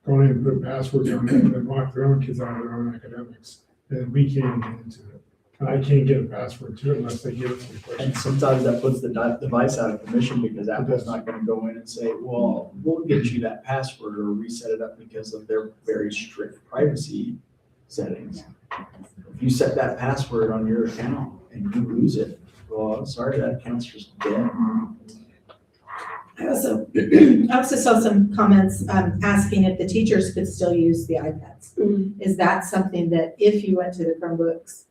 gone in and put passwords on it and then lock their own kids out of their own academics. And we can't get into it. And I can't get a password to it unless they give it to me. and sometimes that puts the device out of commission because Apple's not gonna go in and say, well, we'll get you that password or reset it up because of their very strict privacy settings. If you set that password on your account and you lose it, well, sorry, that account's just dead. I also saw some comments, asking if the teachers could still use the iPads. Is that something that if you went to the Chromebooks,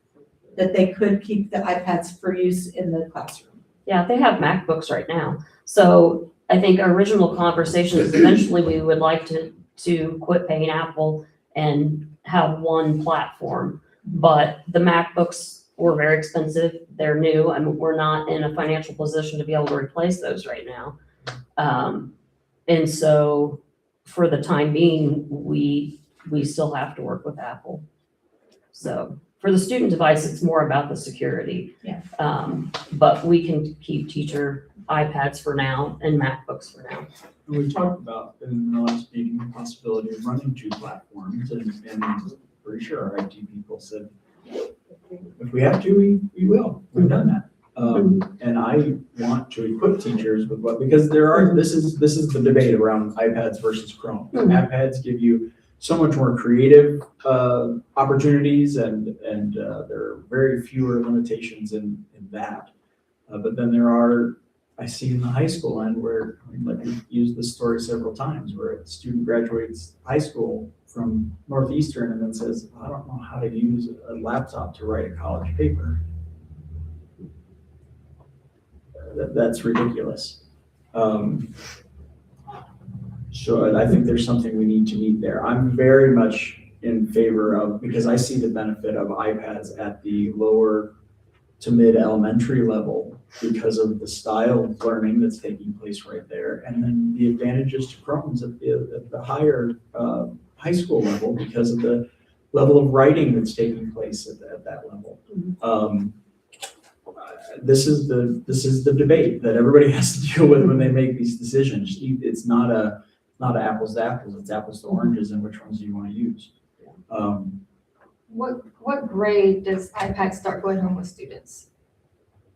that they could keep the iPads for use in the classroom? Yeah, they have MacBooks right now. So I think our original conversation is eventually we would like to quit paying Apple and have one platform. But the MacBooks were very expensive. They're new and we're not in a financial position to be able to replace those right now. And so for the time being, we still have to work with Apple. So for the student device, it's more about the security. Yeah. But we can keep teacher iPads for now and MacBooks for now. And we talked about in the last meeting, the possibility of running 2 platforms and pretty sure our IT people said, if we have to, we will. We've done that. And I want to equip teachers with because this is the debate around iPads versus Chrome. iPads give you so much more creative opportunities and there are very fewer limitations in that. But then there are, I see in the high school end where, like we've used this story several times, where a student graduates high school from Northeastern and then says, I don't know how to use a laptop to write a college paper. That's ridiculous. So I think there's something we need to meet there. I'm very much in favor of, because I see the benefit of iPads at the lower to mid elementary level because of the style of learning that's taking place right there. And then the advantages to Chromes at the higher high school level because of the level of writing that's taking place at that level. This is the debate that everybody has to deal with when they make these decisions. It's not apples to apples, it's apples to oranges, and which ones do you want to use? What grade does iPad start going home with students?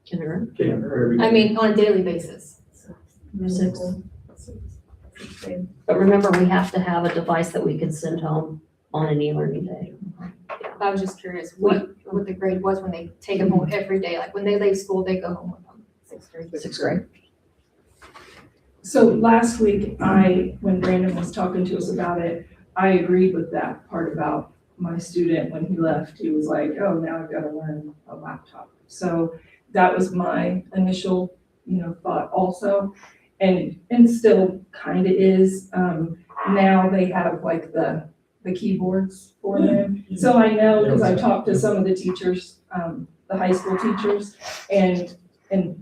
Kindergarten. I mean, on a daily basis. 6. But remember, we have to have a device that we can send home on an e-learning day. I was just curious what the grade was when they take them home every day. Like when they leave school, they go home with them. 6th grade. 6th grade. So last week, when Brandon was talking to us about it, I agreed with that part about my student. When he left, he was like, oh, now I've got to learn a laptop. So that was my initial, thought also. And still kind of is. Now they have like the keyboards for them. So I know, because I talked to some of the teachers, the high school teachers, and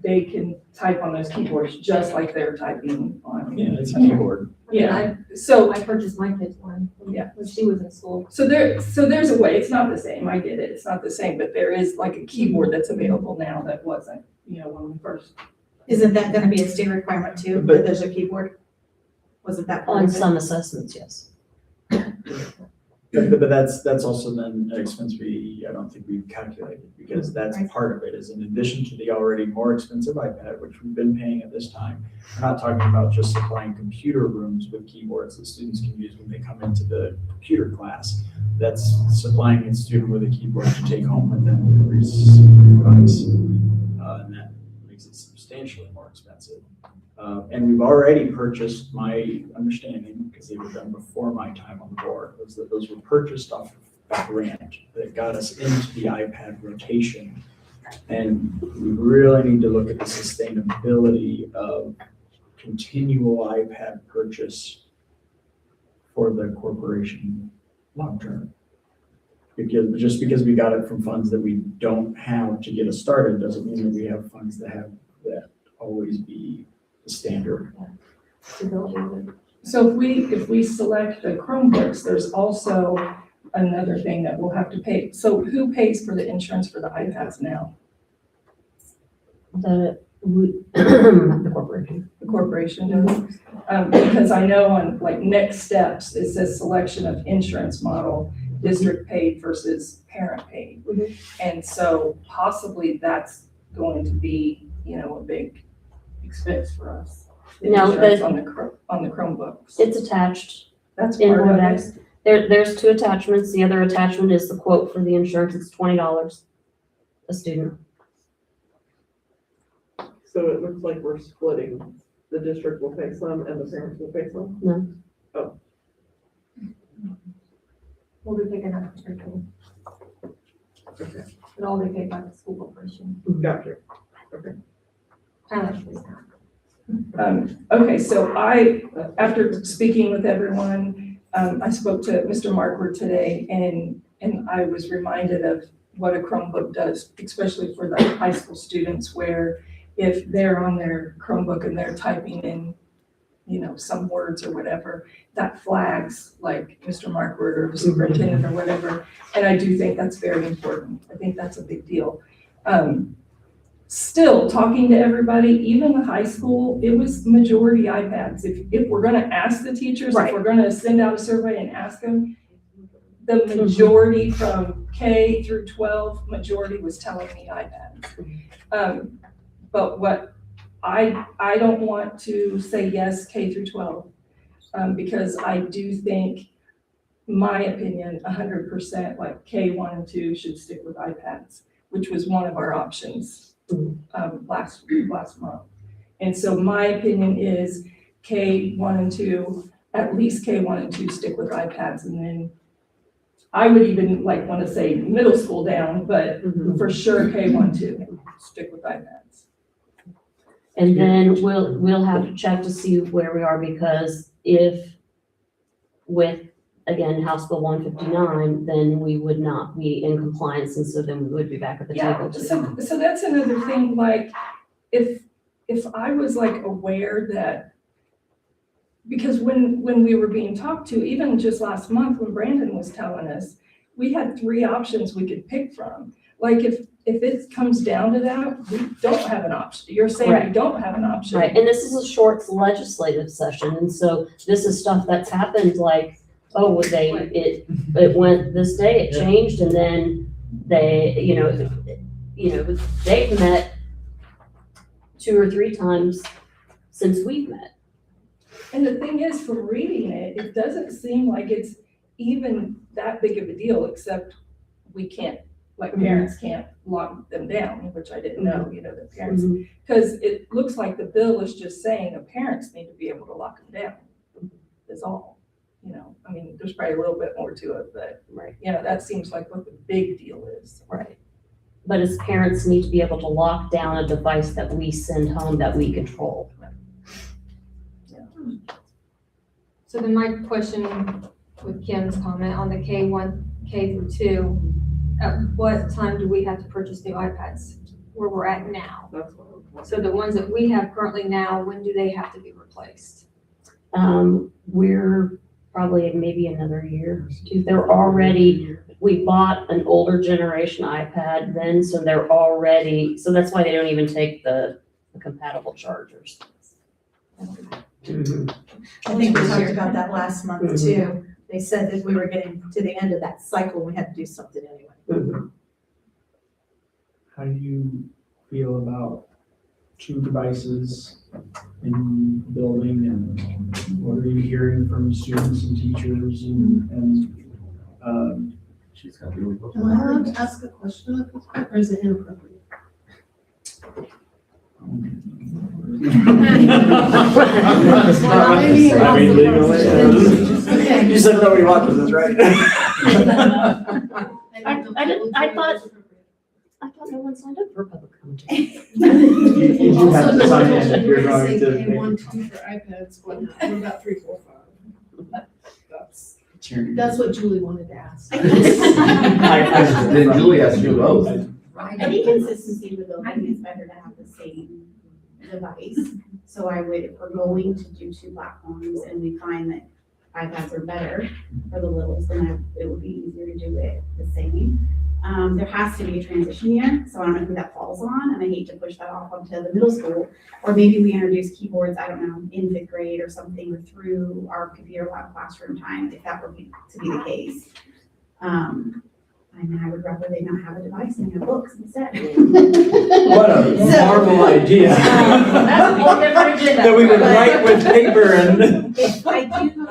they can type on those keyboards just like they're typing on. Yeah, it's a keyboard. Yeah, so, I purchased my kid's one. Yeah. When she was in school. so there's a way, it's not the same, I get it, it's not the same, but there is like a keyboard that's available now that wasn't, when we first. Isn't that gonna be a state requirement too, But- that there's a keyboard? Wasn't that part On of it? some assessments, yes. But that's also then an expense I don't think we've calculated, because that's Right. part of it, is in addition to the already more expensive iPad, which we've been paying at this time, we're not talking about just supplying computer rooms with keyboards that students can use when they come into the computer class. That's supplying a student with a keyboard to take home with them every device. And that makes it substantially more expensive. And we've already purchased, my understanding, because they were done before my time on the board, was that those were purchased off of a grant that got us into the iPad rotation. And we really need to look at the sustainability of continual iPad purchase for the corporation long-term. Because, just because we got it from funds that we don't have to get us started, doesn't mean that we have funds that always be the standard. So if we select the Chromebooks, there's also another thing that we'll have to pay. So who pays for the insurance for the iPads now? The corporation. The corporation does? Because I know on like next steps, it says selection of insurance model, district paid versus parent paid. Mhm. And so possibly that's going to be, a big expense for us. The No, insurance on the Chromebooks. It's attached That's in part of Webex. it. There's two attachments. The other attachment is the quote for the insurance. It's $20 a student. So it looks like we're splitting. The district will pay some and the parents will pay some? We'll be picking up everything. Okay, But all they pay by the school corporation. gotcha. Kind of like this now. Okay, so after speaking with everyone, I spoke to Mr. Markward today, and I was reminded of what a Chromebook does, especially for the high school students, where if they're on their Chromebook and they're typing in, some words or whatever, that flags like Mr. Markward or the superintendent or whatever, and I do think that's very important. I think that's a big deal. Still, talking to everybody, even the high school, it was majority iPads. If we're gonna ask the teachers, if we're gonna send out a survey and ask them, the majority from K through 12, majority was telling me iPads. But what I don't want to say yes, K through 12, because I do think, my opinion, 100%, like K1 and 2 should stick with iPads, which was one of our options last month. And so my opinion is K1 and 2, at least K1 and 2 stick with iPads, and then I would even want to say middle school down, but for sure K1, 2, stick with iPads. And then we'll have to check to see where we are, because if with, again, House Bill 159, then we would not be in compliance, and so then we would be back at the Yeah, table. so that's another thing, if I was aware that, because when we were being talked to, even just last month when Brandon was telling us, we had 3 options we could pick from. If it comes down to that, we don't have an option. You're saying we Right. don't have an option. Right, and this is a short legislative session, and so this is stuff that's happened, it went this day, it changed, and then they, they've met 2 or 3 times since we've met. And the thing is, from reading it, it doesn't seem like it's even that big of a deal, except we can't, parents can't lock them down, which I didn't know, the parents, because it looks like the bill is just saying the parents need to be able to lock them down, is all. There's probably a little bit more to it, but, Right. That seems like what the big deal is. Right. But as parents need to be able to lock down a device that we send home that we control. So then my question with Kim's comment on the K1, K through 2, at what time do we have to purchase new iPads where we're at now? That's what I was So the ones that we have currently now, when do they have to be replaced? We're probably maybe another year. They're already, we bought an older generation iPad then, so they're already, so that's why they don't even take the compatible chargers. I think we talked about that last month too. They said that we were getting to the end of that cycle, we had to do something anyway. How do you feel about 2 devices in the building, and what are you hearing from students and teachers and She's gonna be with us. Am I allowed to ask a question at this point, or is it inappropriate? I mean, legally, Okay. you said nobody watches this, right? I thought no one signed up for public commentary. You do have to sign in Also, if you're going to. Say K1, 2 for iPads, what about 3, 4, 5? That's what Julie wanted to ask. Then Julie has to do both. I think consistency in the building is better to have the same device. So I would, if we're going to do 2 platforms and we find that iPads are better for the littles, then it would be easier to do it the same. There has to be a transition year, so I don't know who that falls on, and I hate to push that off onto the middle school. Or maybe we introduce keyboards, I don't know, in 5th grade or something, or through our computer lab classroom time, if that were to be the case. I mean, I would rather they not have a device and have books instead. What a horrible idea. That's a whole different agenda. That we would write with paper and. I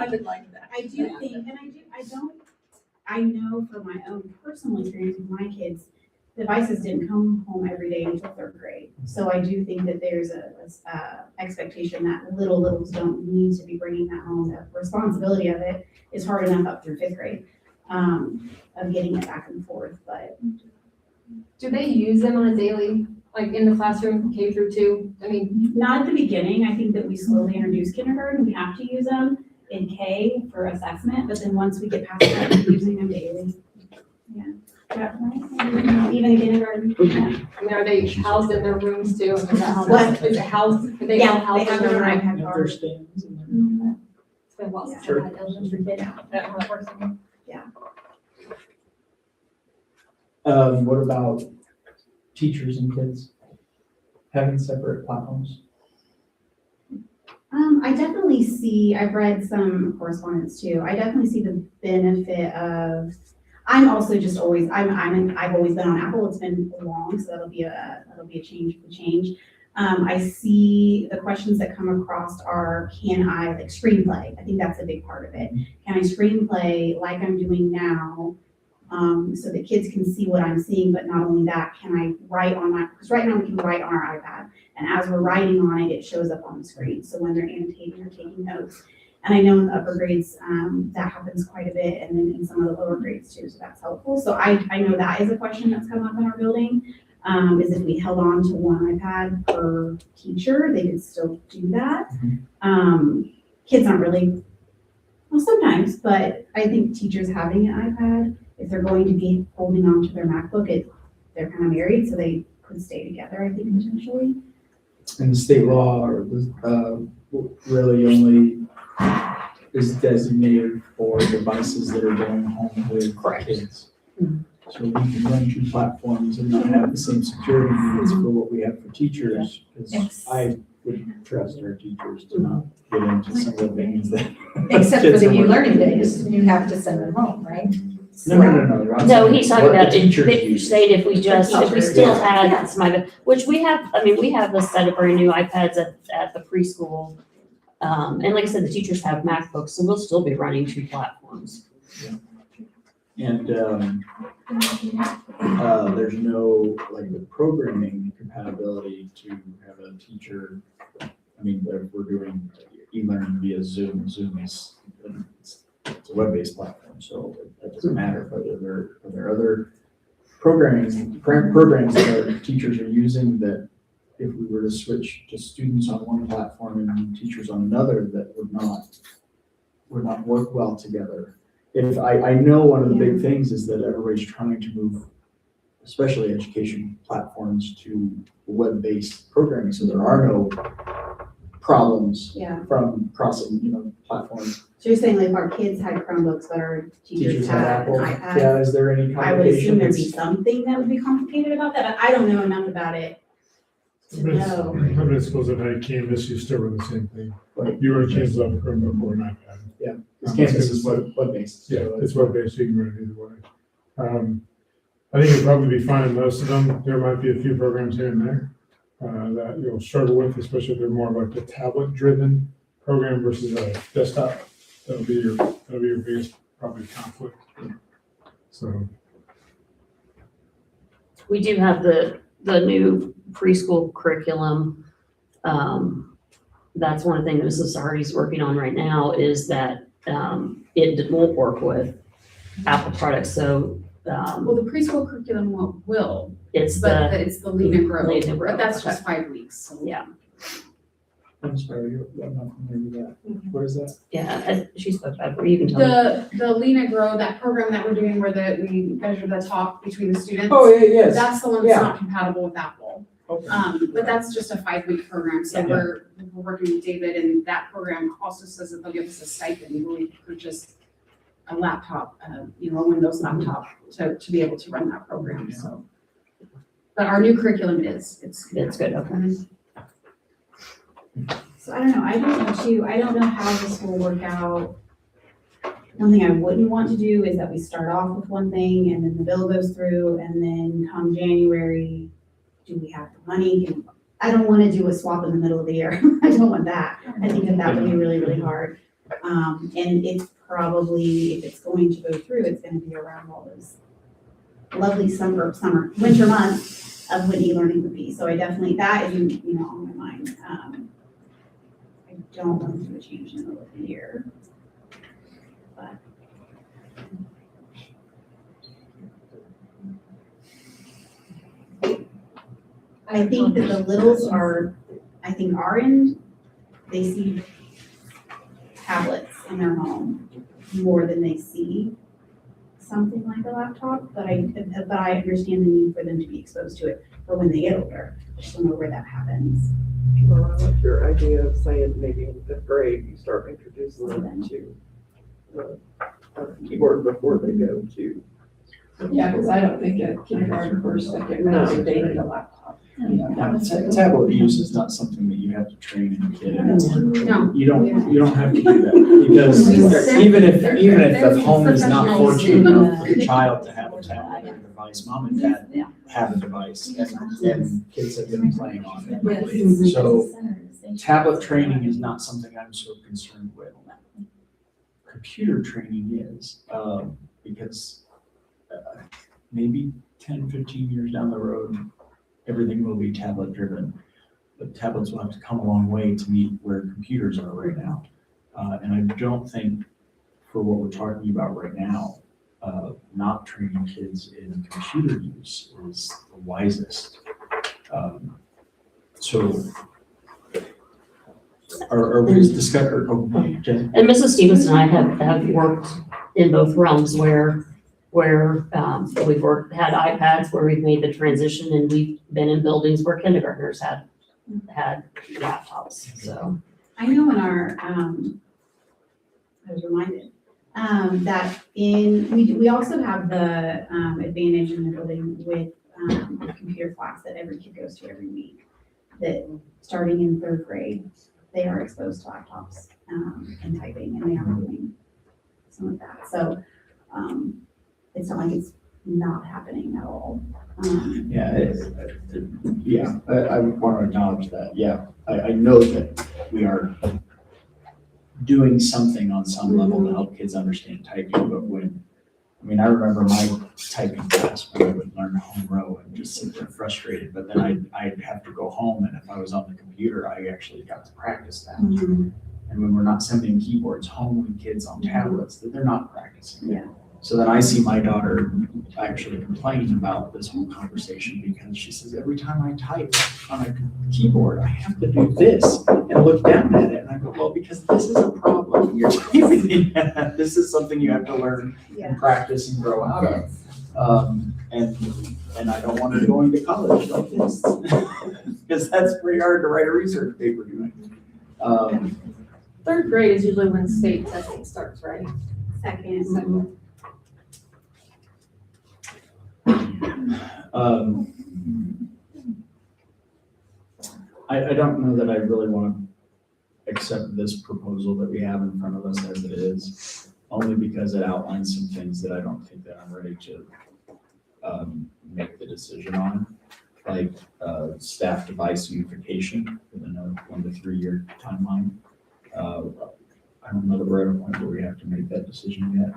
would like that. I do think, and I know from my own personal experience with my kids, devices didn't come home every day until 3rd grade. So I do think that there's a expectation that littles don't need to be bringing that home. The responsibility of it is hard enough up through 5th grade, of getting it back and forth, but. Do they use them on a daily, like in the classroom, K through 2? I mean, Not at the beginning. I think that we slowly introduce kindergarten. We have to use them in K for assessment, but then once we get past that, we're using them daily. Yeah. Even kindergarten. Yeah. I mean, are they housed in their rooms too? Is that how, What? is it housed? Are they all Yeah, housed they have in their their room? iPad their card. stands and It's been a while since Sure. I've had elementary kid. That how it works. what about teachers and kids having separate platforms? I definitely see, I've read some correspondence too. I definitely see the benefit of, I'm also just always, I've always been on Apple. It's been long, so that'll be a change for the change. I see the questions that come across are, can I like screenplay? I think that's a big part of it. Can I screenplay like I'm doing now? So that kids can see what I'm seeing, but not only that, can I write on my, because right now we can write on our iPad, and as we're writing on it, it shows up on the screen. So when they're annotating or taking notes, and I know in the upper grades, that happens quite a bit, and then in some of the lower grades too, so that's helpful. So I know that is a question that's come up in our building, is if we held on to one iPad per teacher, they could still do that. Kids aren't really, well, sometimes, but I think teachers having an iPad, if they're going to be holding on to their MacBook, they're kind of married, so they could stay together, I think, potentially. And the state law really only is designated for devices that are going home with kids. So we can run 2 platforms and not have the same security needs for what we have for teachers, because I would trust our teachers to not get into some of the things that. Except for kids the are e-learning working days, you have to send them home, right? No, he's talking what the about, teachers if you use. say if we still Yeah. had some iPad, which we have, I mean, we have a set of brand new iPads at the preschool. And like I said, the teachers have MacBooks, so we'll still be running 2 platforms. And there's no, like, the programming compatibility to have a teacher, I mean, we're doing e-learning via Zoom. Zoom is, it's a web-based platform, so it doesn't matter, but are there other programs that our teachers are using that if we were to switch to students on one platform and teachers on another, that would not work well together? If I know one of the big things is that everybody's trying to move, especially education platforms, to web-based programming, so there are no problems Yeah. from crossing, platforms. So you're saying like if our kids had Chromebooks, but our teachers Teachers have had Apple. iPads? Yeah, is there any I would assume there'd be complications? something that would be complicated about that, but I don't know enough about it to know. Limited schools that had Canvas, you still were the same thing. You were a Canvas on a Chromebook or an iPad. Because Canvas is web-based. Yeah, it's web-based, you can run it either way. I think it'd probably be fine in most of them. There might be a few programs here and there that you'll struggle with, especially if they're more like a tablet-driven program versus a desktop. That'll be your biggest probably conflict. So. We do have the new preschool curriculum. That's one thing that Mrs. Hardy's working on right now is that it won't work with Apple products. So Well, the preschool curriculum will, it's but the, it's the Lean and Grow, Lean and Grow, but that's okay. just 5 weeks. So. yeah, I'm sorry, I'm not familiar with that. What is that? yeah, she spoke about it, but you can tell me. The Lean and Grow, that program that we're doing where we measure the talk between the students. Oh, yeah, yes. That's the one that's Yeah. not compatible with Apple. Okay. But that's just a 5-week program, so Yeah. we're working with David, and that program also says that they'll give us a stipend when we purchase a laptop, a Windows laptop to be able to run that program, so. But our new curriculum it's It's good, okay. So I don't know, I don't know how this will work out. One thing I wouldn't want to do is that we start off with one thing and then the bill goes through and then come January, do we have the money? I don't want to do a swap in the middle of the year. I don't want that. I think that would be really, really hard. And it's probably, if it's going to go through, it's going to be around all those lovely winter months of when e-learning would be. So I definitely, that is, on my mind. I don't want to do a change in the middle of the year. But I think that the littles are, I think our end, they see tablets in their home more than they see something like a laptop, but I understand the need for them to be exposed to it for when they get older. I just don't know where that happens. Well, I like your idea of saying maybe in 5th grade, you start introducing them to the keyboard before they go to. Yeah, because I don't think a kindergarten first, second, grade, they need a laptop. Tablet use is not something that you have to train a kid in. No. You don't have to do that, because even if the home is not fortunate enough for the child to have a tablet or device, mom and dad have a device, and kids have been playing on it. So tablet training is not something I'm so concerned with. Computer training is, because maybe 10, 15 years down the road, everything will be tablet driven. But tablets will have to come a long way to meet where computers are right now. And I don't think for what we're talking about right now, not training kids in computer use is the wisest. So are we just discussing, Jen? And Mrs. Stevens and I have worked in both realms where we've had iPads where we've made the transition, and we've been in buildings where kindergartners had laptops, so. I know in our, I was reminded, that we also have the advantage in the building with a computer class that every kid goes to every week. That starting in 3rd grade, they are exposed to laptops and typing, and they are doing some of that. So it's not like it's not happening at all. I would want to acknowledge that. Yeah, I know that we are doing something on some level to help kids understand typing, but I remember my typing class when I would learn home row and just sit there frustrated, but then I'd have to go home, and if I was on the computer, I actually got to practice that. And when we're not sending keyboards home with kids on tablets, that they're not practicing. Yeah. So then I see my daughter actually complaining about this whole conversation, because she says, every time I type on a keyboard, I have to do this and look down at it. And I go, well, because this is a problem when you're typing. This is something you have to learn and practice and grow out of. And I don't want her going to college like this, because that's pretty hard to write a research paper doing. Third grade is usually when state testing starts, right? Second. I don't know that I really want to accept this proposal that we have in front of us as it is, only because it outlines some things that I don't think that I'm ready to make the decision on, like staff device unification within a 1 to 3 year timeline. I don't know that we're at a point where we have to make that decision yet.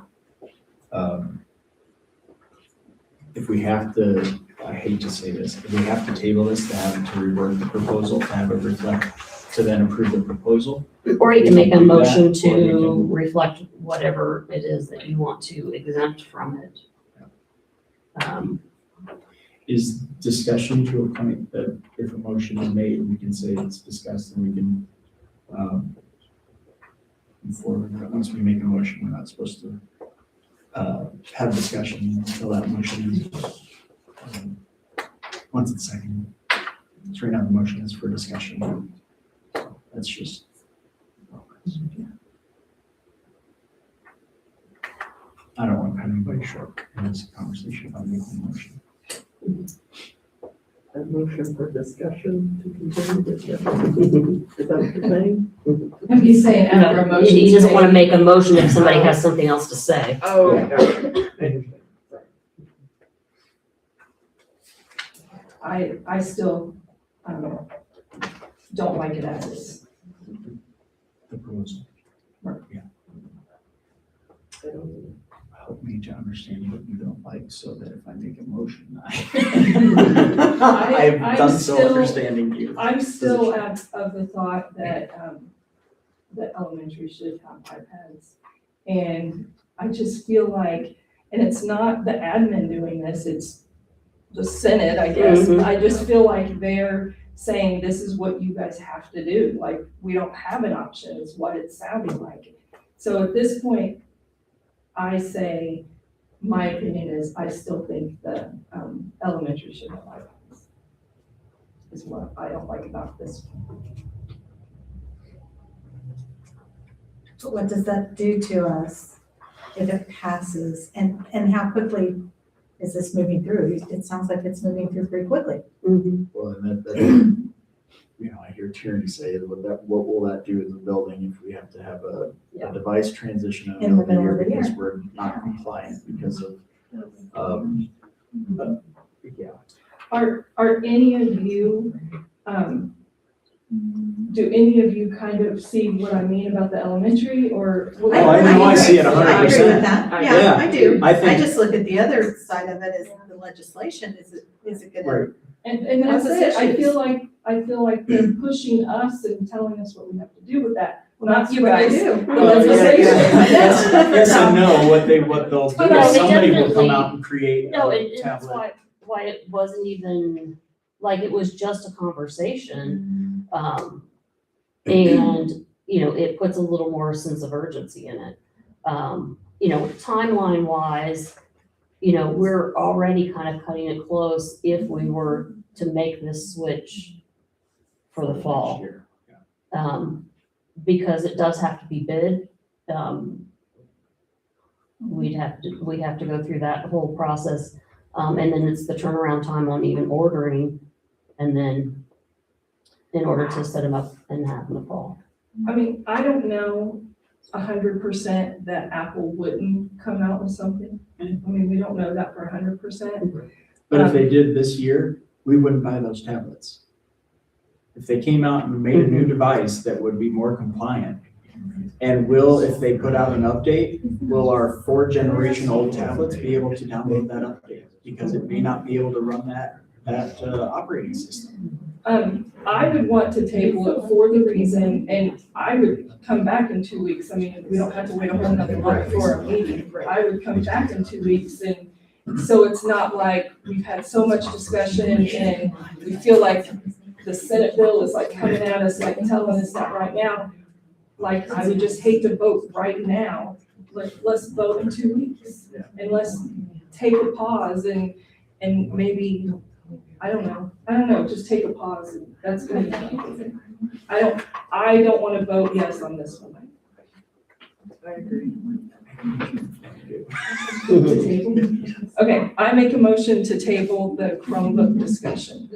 If we have to, I hate to say this, if we have to table this to have it to rework the proposal, to have it reflect, to then approve the proposal. Or you can make a We can do that, motion or we to can- reflect whatever it is that you want to exempt from it. Is discussion to a point that if a motion is made, we can say it's discussed and we can, move forward. But once we make a motion, we're not supposed to, have discussion until that motion is, once it's seconded. So right now the motion is for discussion. So that's just. I don't want to cut anybody short in this conversation about making a motion. A motion for discussion to continue discussion. Is that what you're saying? He's saying after a motion. He doesn't want to make a motion if somebody has something else to say. Oh, okay. I still, don't like it as is. The proposal. Yeah. Help me to understand what you don't like so that if I make a motion, I've I'm done so still- understanding you. I'm still of the thought that, that elementary should have iPads. And I just feel like, and it's not the admin doing this, it's the Senate, I guess. Mhm. I just feel like they're saying, this is what you guys have to do. Like, we don't have an option, is what it's sounding like. So at this point, I say, my opinion is, I still think that, elementary should have iPads. Is what I don't like about this. But what does that do to us if it passes? And how quickly is this moving through? It sounds like it's moving through pretty quickly. Mhm. Well, and that, you know, I hear Tierney say, what will that do to the building if we have to have a device transition In the middle of the because year. we're not compliant because of, yeah. Are any of you, do any of you kind of see what I mean about the elementary or? Oh, I know, I see it 100%. I agree with that. Yeah, Yeah, I do. I think- I just look at the other side of it as the legislation. Is it gonna? Right. And that's What's it, the I issues? feel like they're pushing us and telling us what we have to do with that, not you what they guys. do. The Well, legislation. Yes and no, what they'll do Oh, no, is they somebody will definitely- come out and create No, a and that's tablet. why it wasn't even, like, it was just a conversation. And, you know, it puts a little more sense of urgency in it. You know, timeline wise, you know, we're already kind of cutting it close if we were to make this switch for the fall. Because it does have to be bid. We have to go through that whole process. And then it's the turnaround time on even ordering, and then in order to set them up and have them in the fall. I mean, I don't know 100% that Apple wouldn't come out with something. I mean, we don't know that for 100%. But if they did this year, we wouldn't buy those tablets. If they came out and made a new device that would be more compliant, and if they put out an update, will our 4th-generation-old tablets be able to download that update? Because it may not be able to run that operating system. I would want to table it for the reason, and I would come back in 2 weeks. I mean, we don't have to wait a whole another month for a meeting. I would come back in 2 weeks, and so it's not like we've had so much discussion and we feel like the Senate bill is like coming at us, like telling us that right now. Like, I would just hate to vote right now. Let's vote in 2 weeks, and let's take a pause and maybe, I don't know, just take a pause, and that's gonna be. I don't want to vote yes on this one. I agree. Okay, I make a motion to table the Chromebook discussion.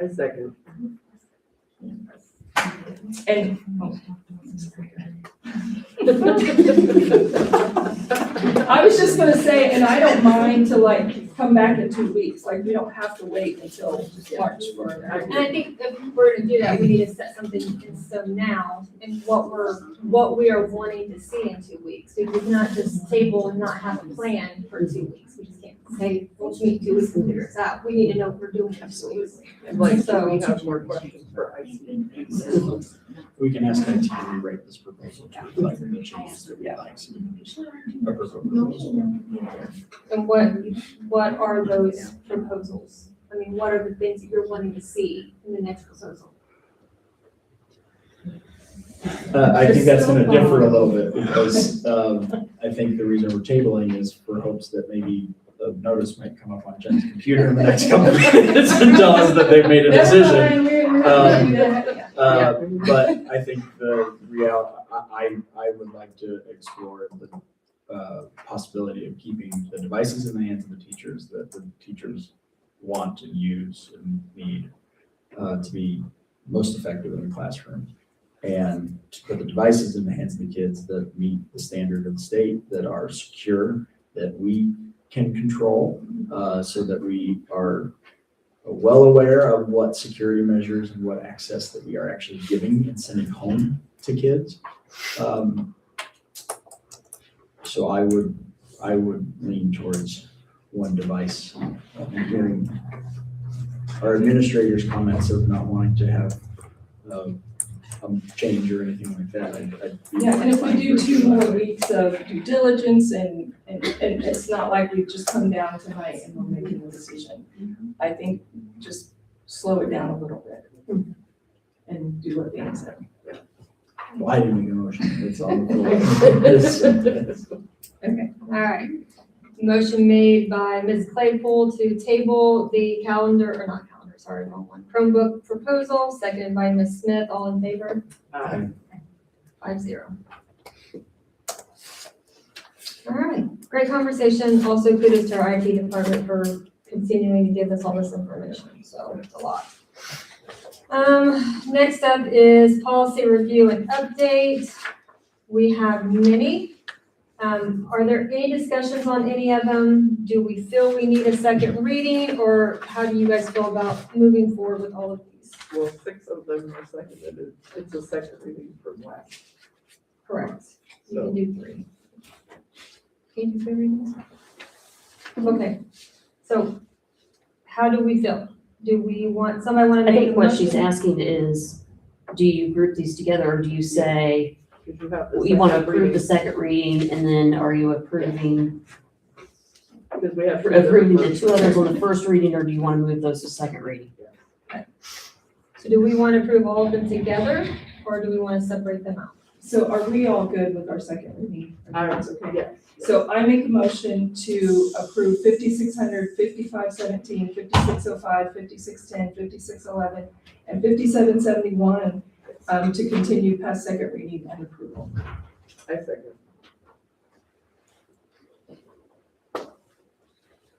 I second. And, I was just gonna say, and I don't mind to like come back in 2 weeks, like we don't have to wait until March for it. And I think if we're gonna do that, we need to set something in stone now and what we are wanting to see in 2 weeks. We cannot just table and not have a plan for 2 weeks. We just can't say, we'll meet 2 weeks and figure this out. We need to know what we're doing in 2 weeks. Like, so So- we have more questions for IC. We can ask IT to rewrite this proposal to like the changes that we like, so we can just approve it. And what are those proposals? I mean, what are the things that you're wanting to see in the next proposal? I think that's gonna differ a little bit because, I think the reason we're tabling is for hopes that maybe the notice might come up on Jen's computer in the next couple of minutes and tell us that they've made a decision. But I think the I would like to explore the possibility of keeping the devices in the hands of the teachers that the teachers want and use and need to be most effective in the classroom. And to put the devices in the hands of the kids that meet the standard of the state, that are secure, that we can control, so that we are well aware of what security measures and what access that we are actually giving and sending home to kids. So I would lean towards one device. Hearing our administrators' comments of not wanting to have change or anything like that. I'd be Yeah, and if we fine do with 2 more weeks of due diligence and it's not like we just come down tonight and we're making a decision. I think just slow it down a little bit and do what Dan said. Well, I didn't make a motion. It's on the floor. Okay. All right. Motion made by Ms. Claypool to table the calendar, or not calendar, sorry, wrong one. Chromebook proposal, seconded by Ms. Smith. All in favor? 5-0. All right, great conversation. Also kudos to our IT department for continuing to give us all this information, so it's a lot. Next up is policy review and update. We have many. Are there any discussions on any of them? Do we feel we need a second reading, or how do you guys feel about moving forward with all of these? Well, 6 of them are seconded. It's a second reading from last. Correct. You So- can do 3. Can you do 3 readings? Okay, so how do we feel? Do we want, somebody want to I make a think what she's motion? asking is, do you group these together, or do you say, Did you have the you want to second approve the reading? second reading, and then are you approving Because we have. approving the 2 others on the first reading, or do you want to move those to second reading? So do we want to approve all of them together, or do we want to separate them out? So are we all good with our second reading? Yes. So I make a motion to approve 5600, 5517, 5605, 5610, 5611, and 5771 to continue past second reading and approval. I second.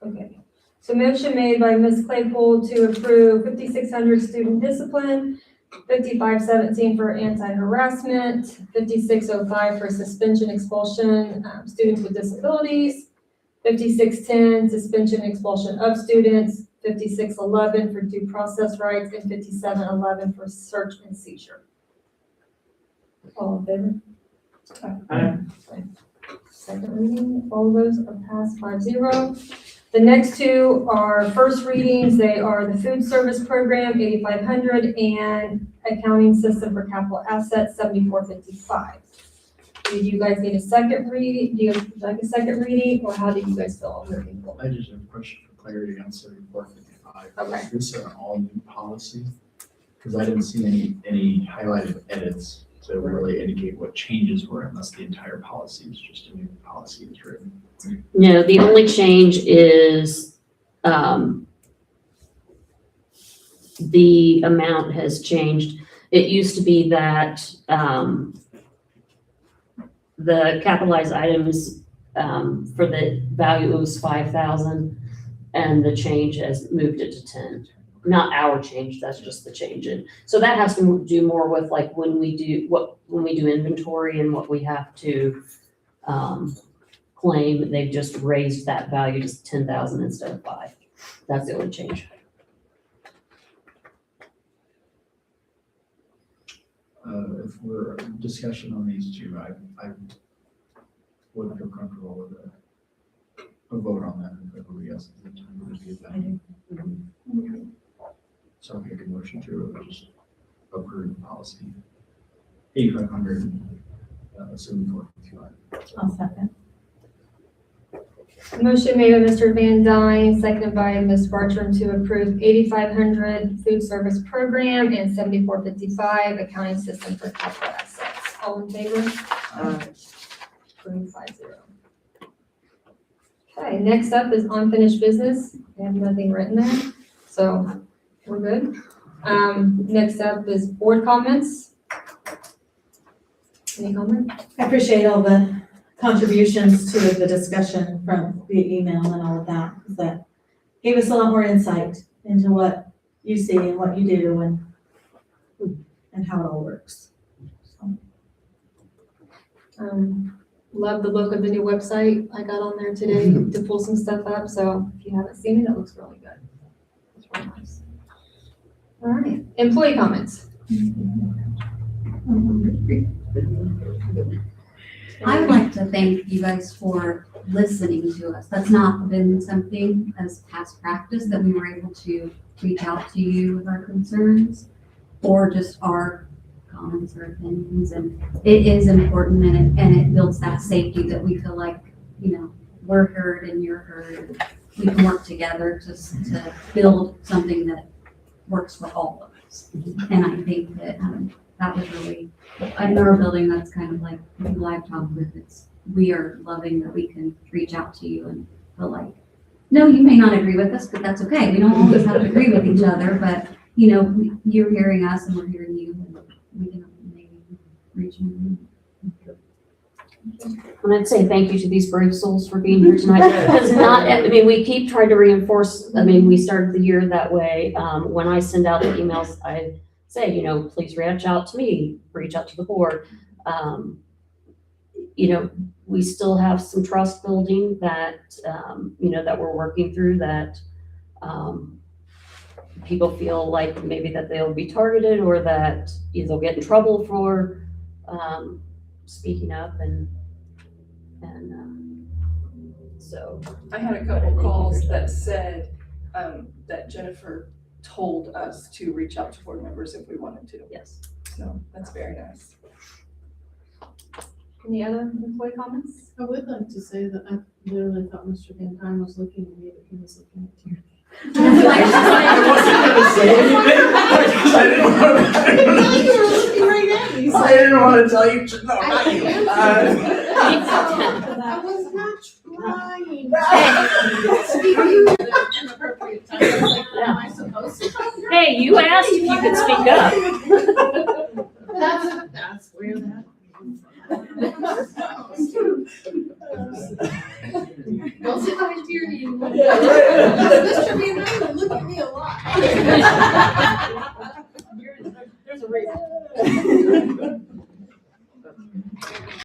Okay, so motion made by Ms. Claypool to approve 5600 student discipline, 5517 for anti-harassment, 5605 for suspension expulsion, students with disabilities, 5610 suspension expulsion of students, 5611 for due process rights, and 5711 for search and seizure. All in favor? Aye. Second reading, all of those are passed 5-0. The next 2 are first readings. They are the food service program, 8500, and accounting system for capital assets, 7455. Do you guys need a second reading? Do you like a second reading, or how do you guys feel moving forward? I just have a question for clarity on 7455. Okay. Is this an all-new policy? Because I didn't see any highlighted edits to really indicate what changes were, unless the entire policy is just a new policy is written. No, the only change is, the amount has changed. It used to be that, the capitalized items, for the value was 5,000, and the change has moved it to 10. Not our change, that's just the change in. So that has to do more with like when we do inventory and what we have to, claim. They've just raised that value to 10,000 instead of 5. That's the only change. If we're discussion on these two, I wouldn't feel comfortable with a vote on that if everybody else would be that. So I'll make a motion to just approve policy 8,500, 7455. I'll second. Motion made by Mr. Van Dyne, seconded by Ms. Bartram to approve 8,500 food service program and 7455 accounting system for capital assets. All in favor? Approved 5-0. Okay, next up is unfinished business. We have nothing written there, so we're good. Next up is board comments. Any comment? I appreciate all the contributions to the discussion from the email and all of that, because that gave us a lot more insight into what you see and what you do and how it all works. Love the look of the new website I got on there today to pull some stuff up, so if you haven't seen it, it looks really good. It's really nice. All right, employee comments. I would like to thank you guys for listening to us. That's not been something as past practice that we were able to reach out to you with our concerns or just our comments or opinions. And it is important, and it builds that safety that we feel like, we're heard and you're heard. We can work together to build something that works for all of us. And I think that that was really, in our building, that's kind of like people I've talked with. We are loving that we can reach out to you and feel like, no, you may not agree with us, but that's okay. We don't always have to agree with each other, but you're hearing us and we're hearing you, and we can maybe reach you. And I'd say thank you to these brave souls for being here tonight. Because we keep trying to reinforce, we started the year that way. When I send out the emails, I say, please reach out to me, reach out to the board. We still have some trust building that, that we're working through, that people feel like maybe that they'll be targeted or that they'll get in trouble for speaking up and so. I had a couple calls that said that Jennifer told us to reach out to board members if we wanted to. Yes. So that's very nice. Any other employee comments? I would like to say that I literally thought Mr. Van Dyne was looking at me, but he was looking at you. I wasn't gonna say anything because I didn't want to. You were looking right at me. I didn't want to tell you. No, not you. I was not trying. Speak to you at an inappropriate time. I was like, am I supposed to talk? Hey, you asked if you could speak up. That's where that. Don't sit behind your name. Yeah, right. Mr. Van Dyne would look at me a lot.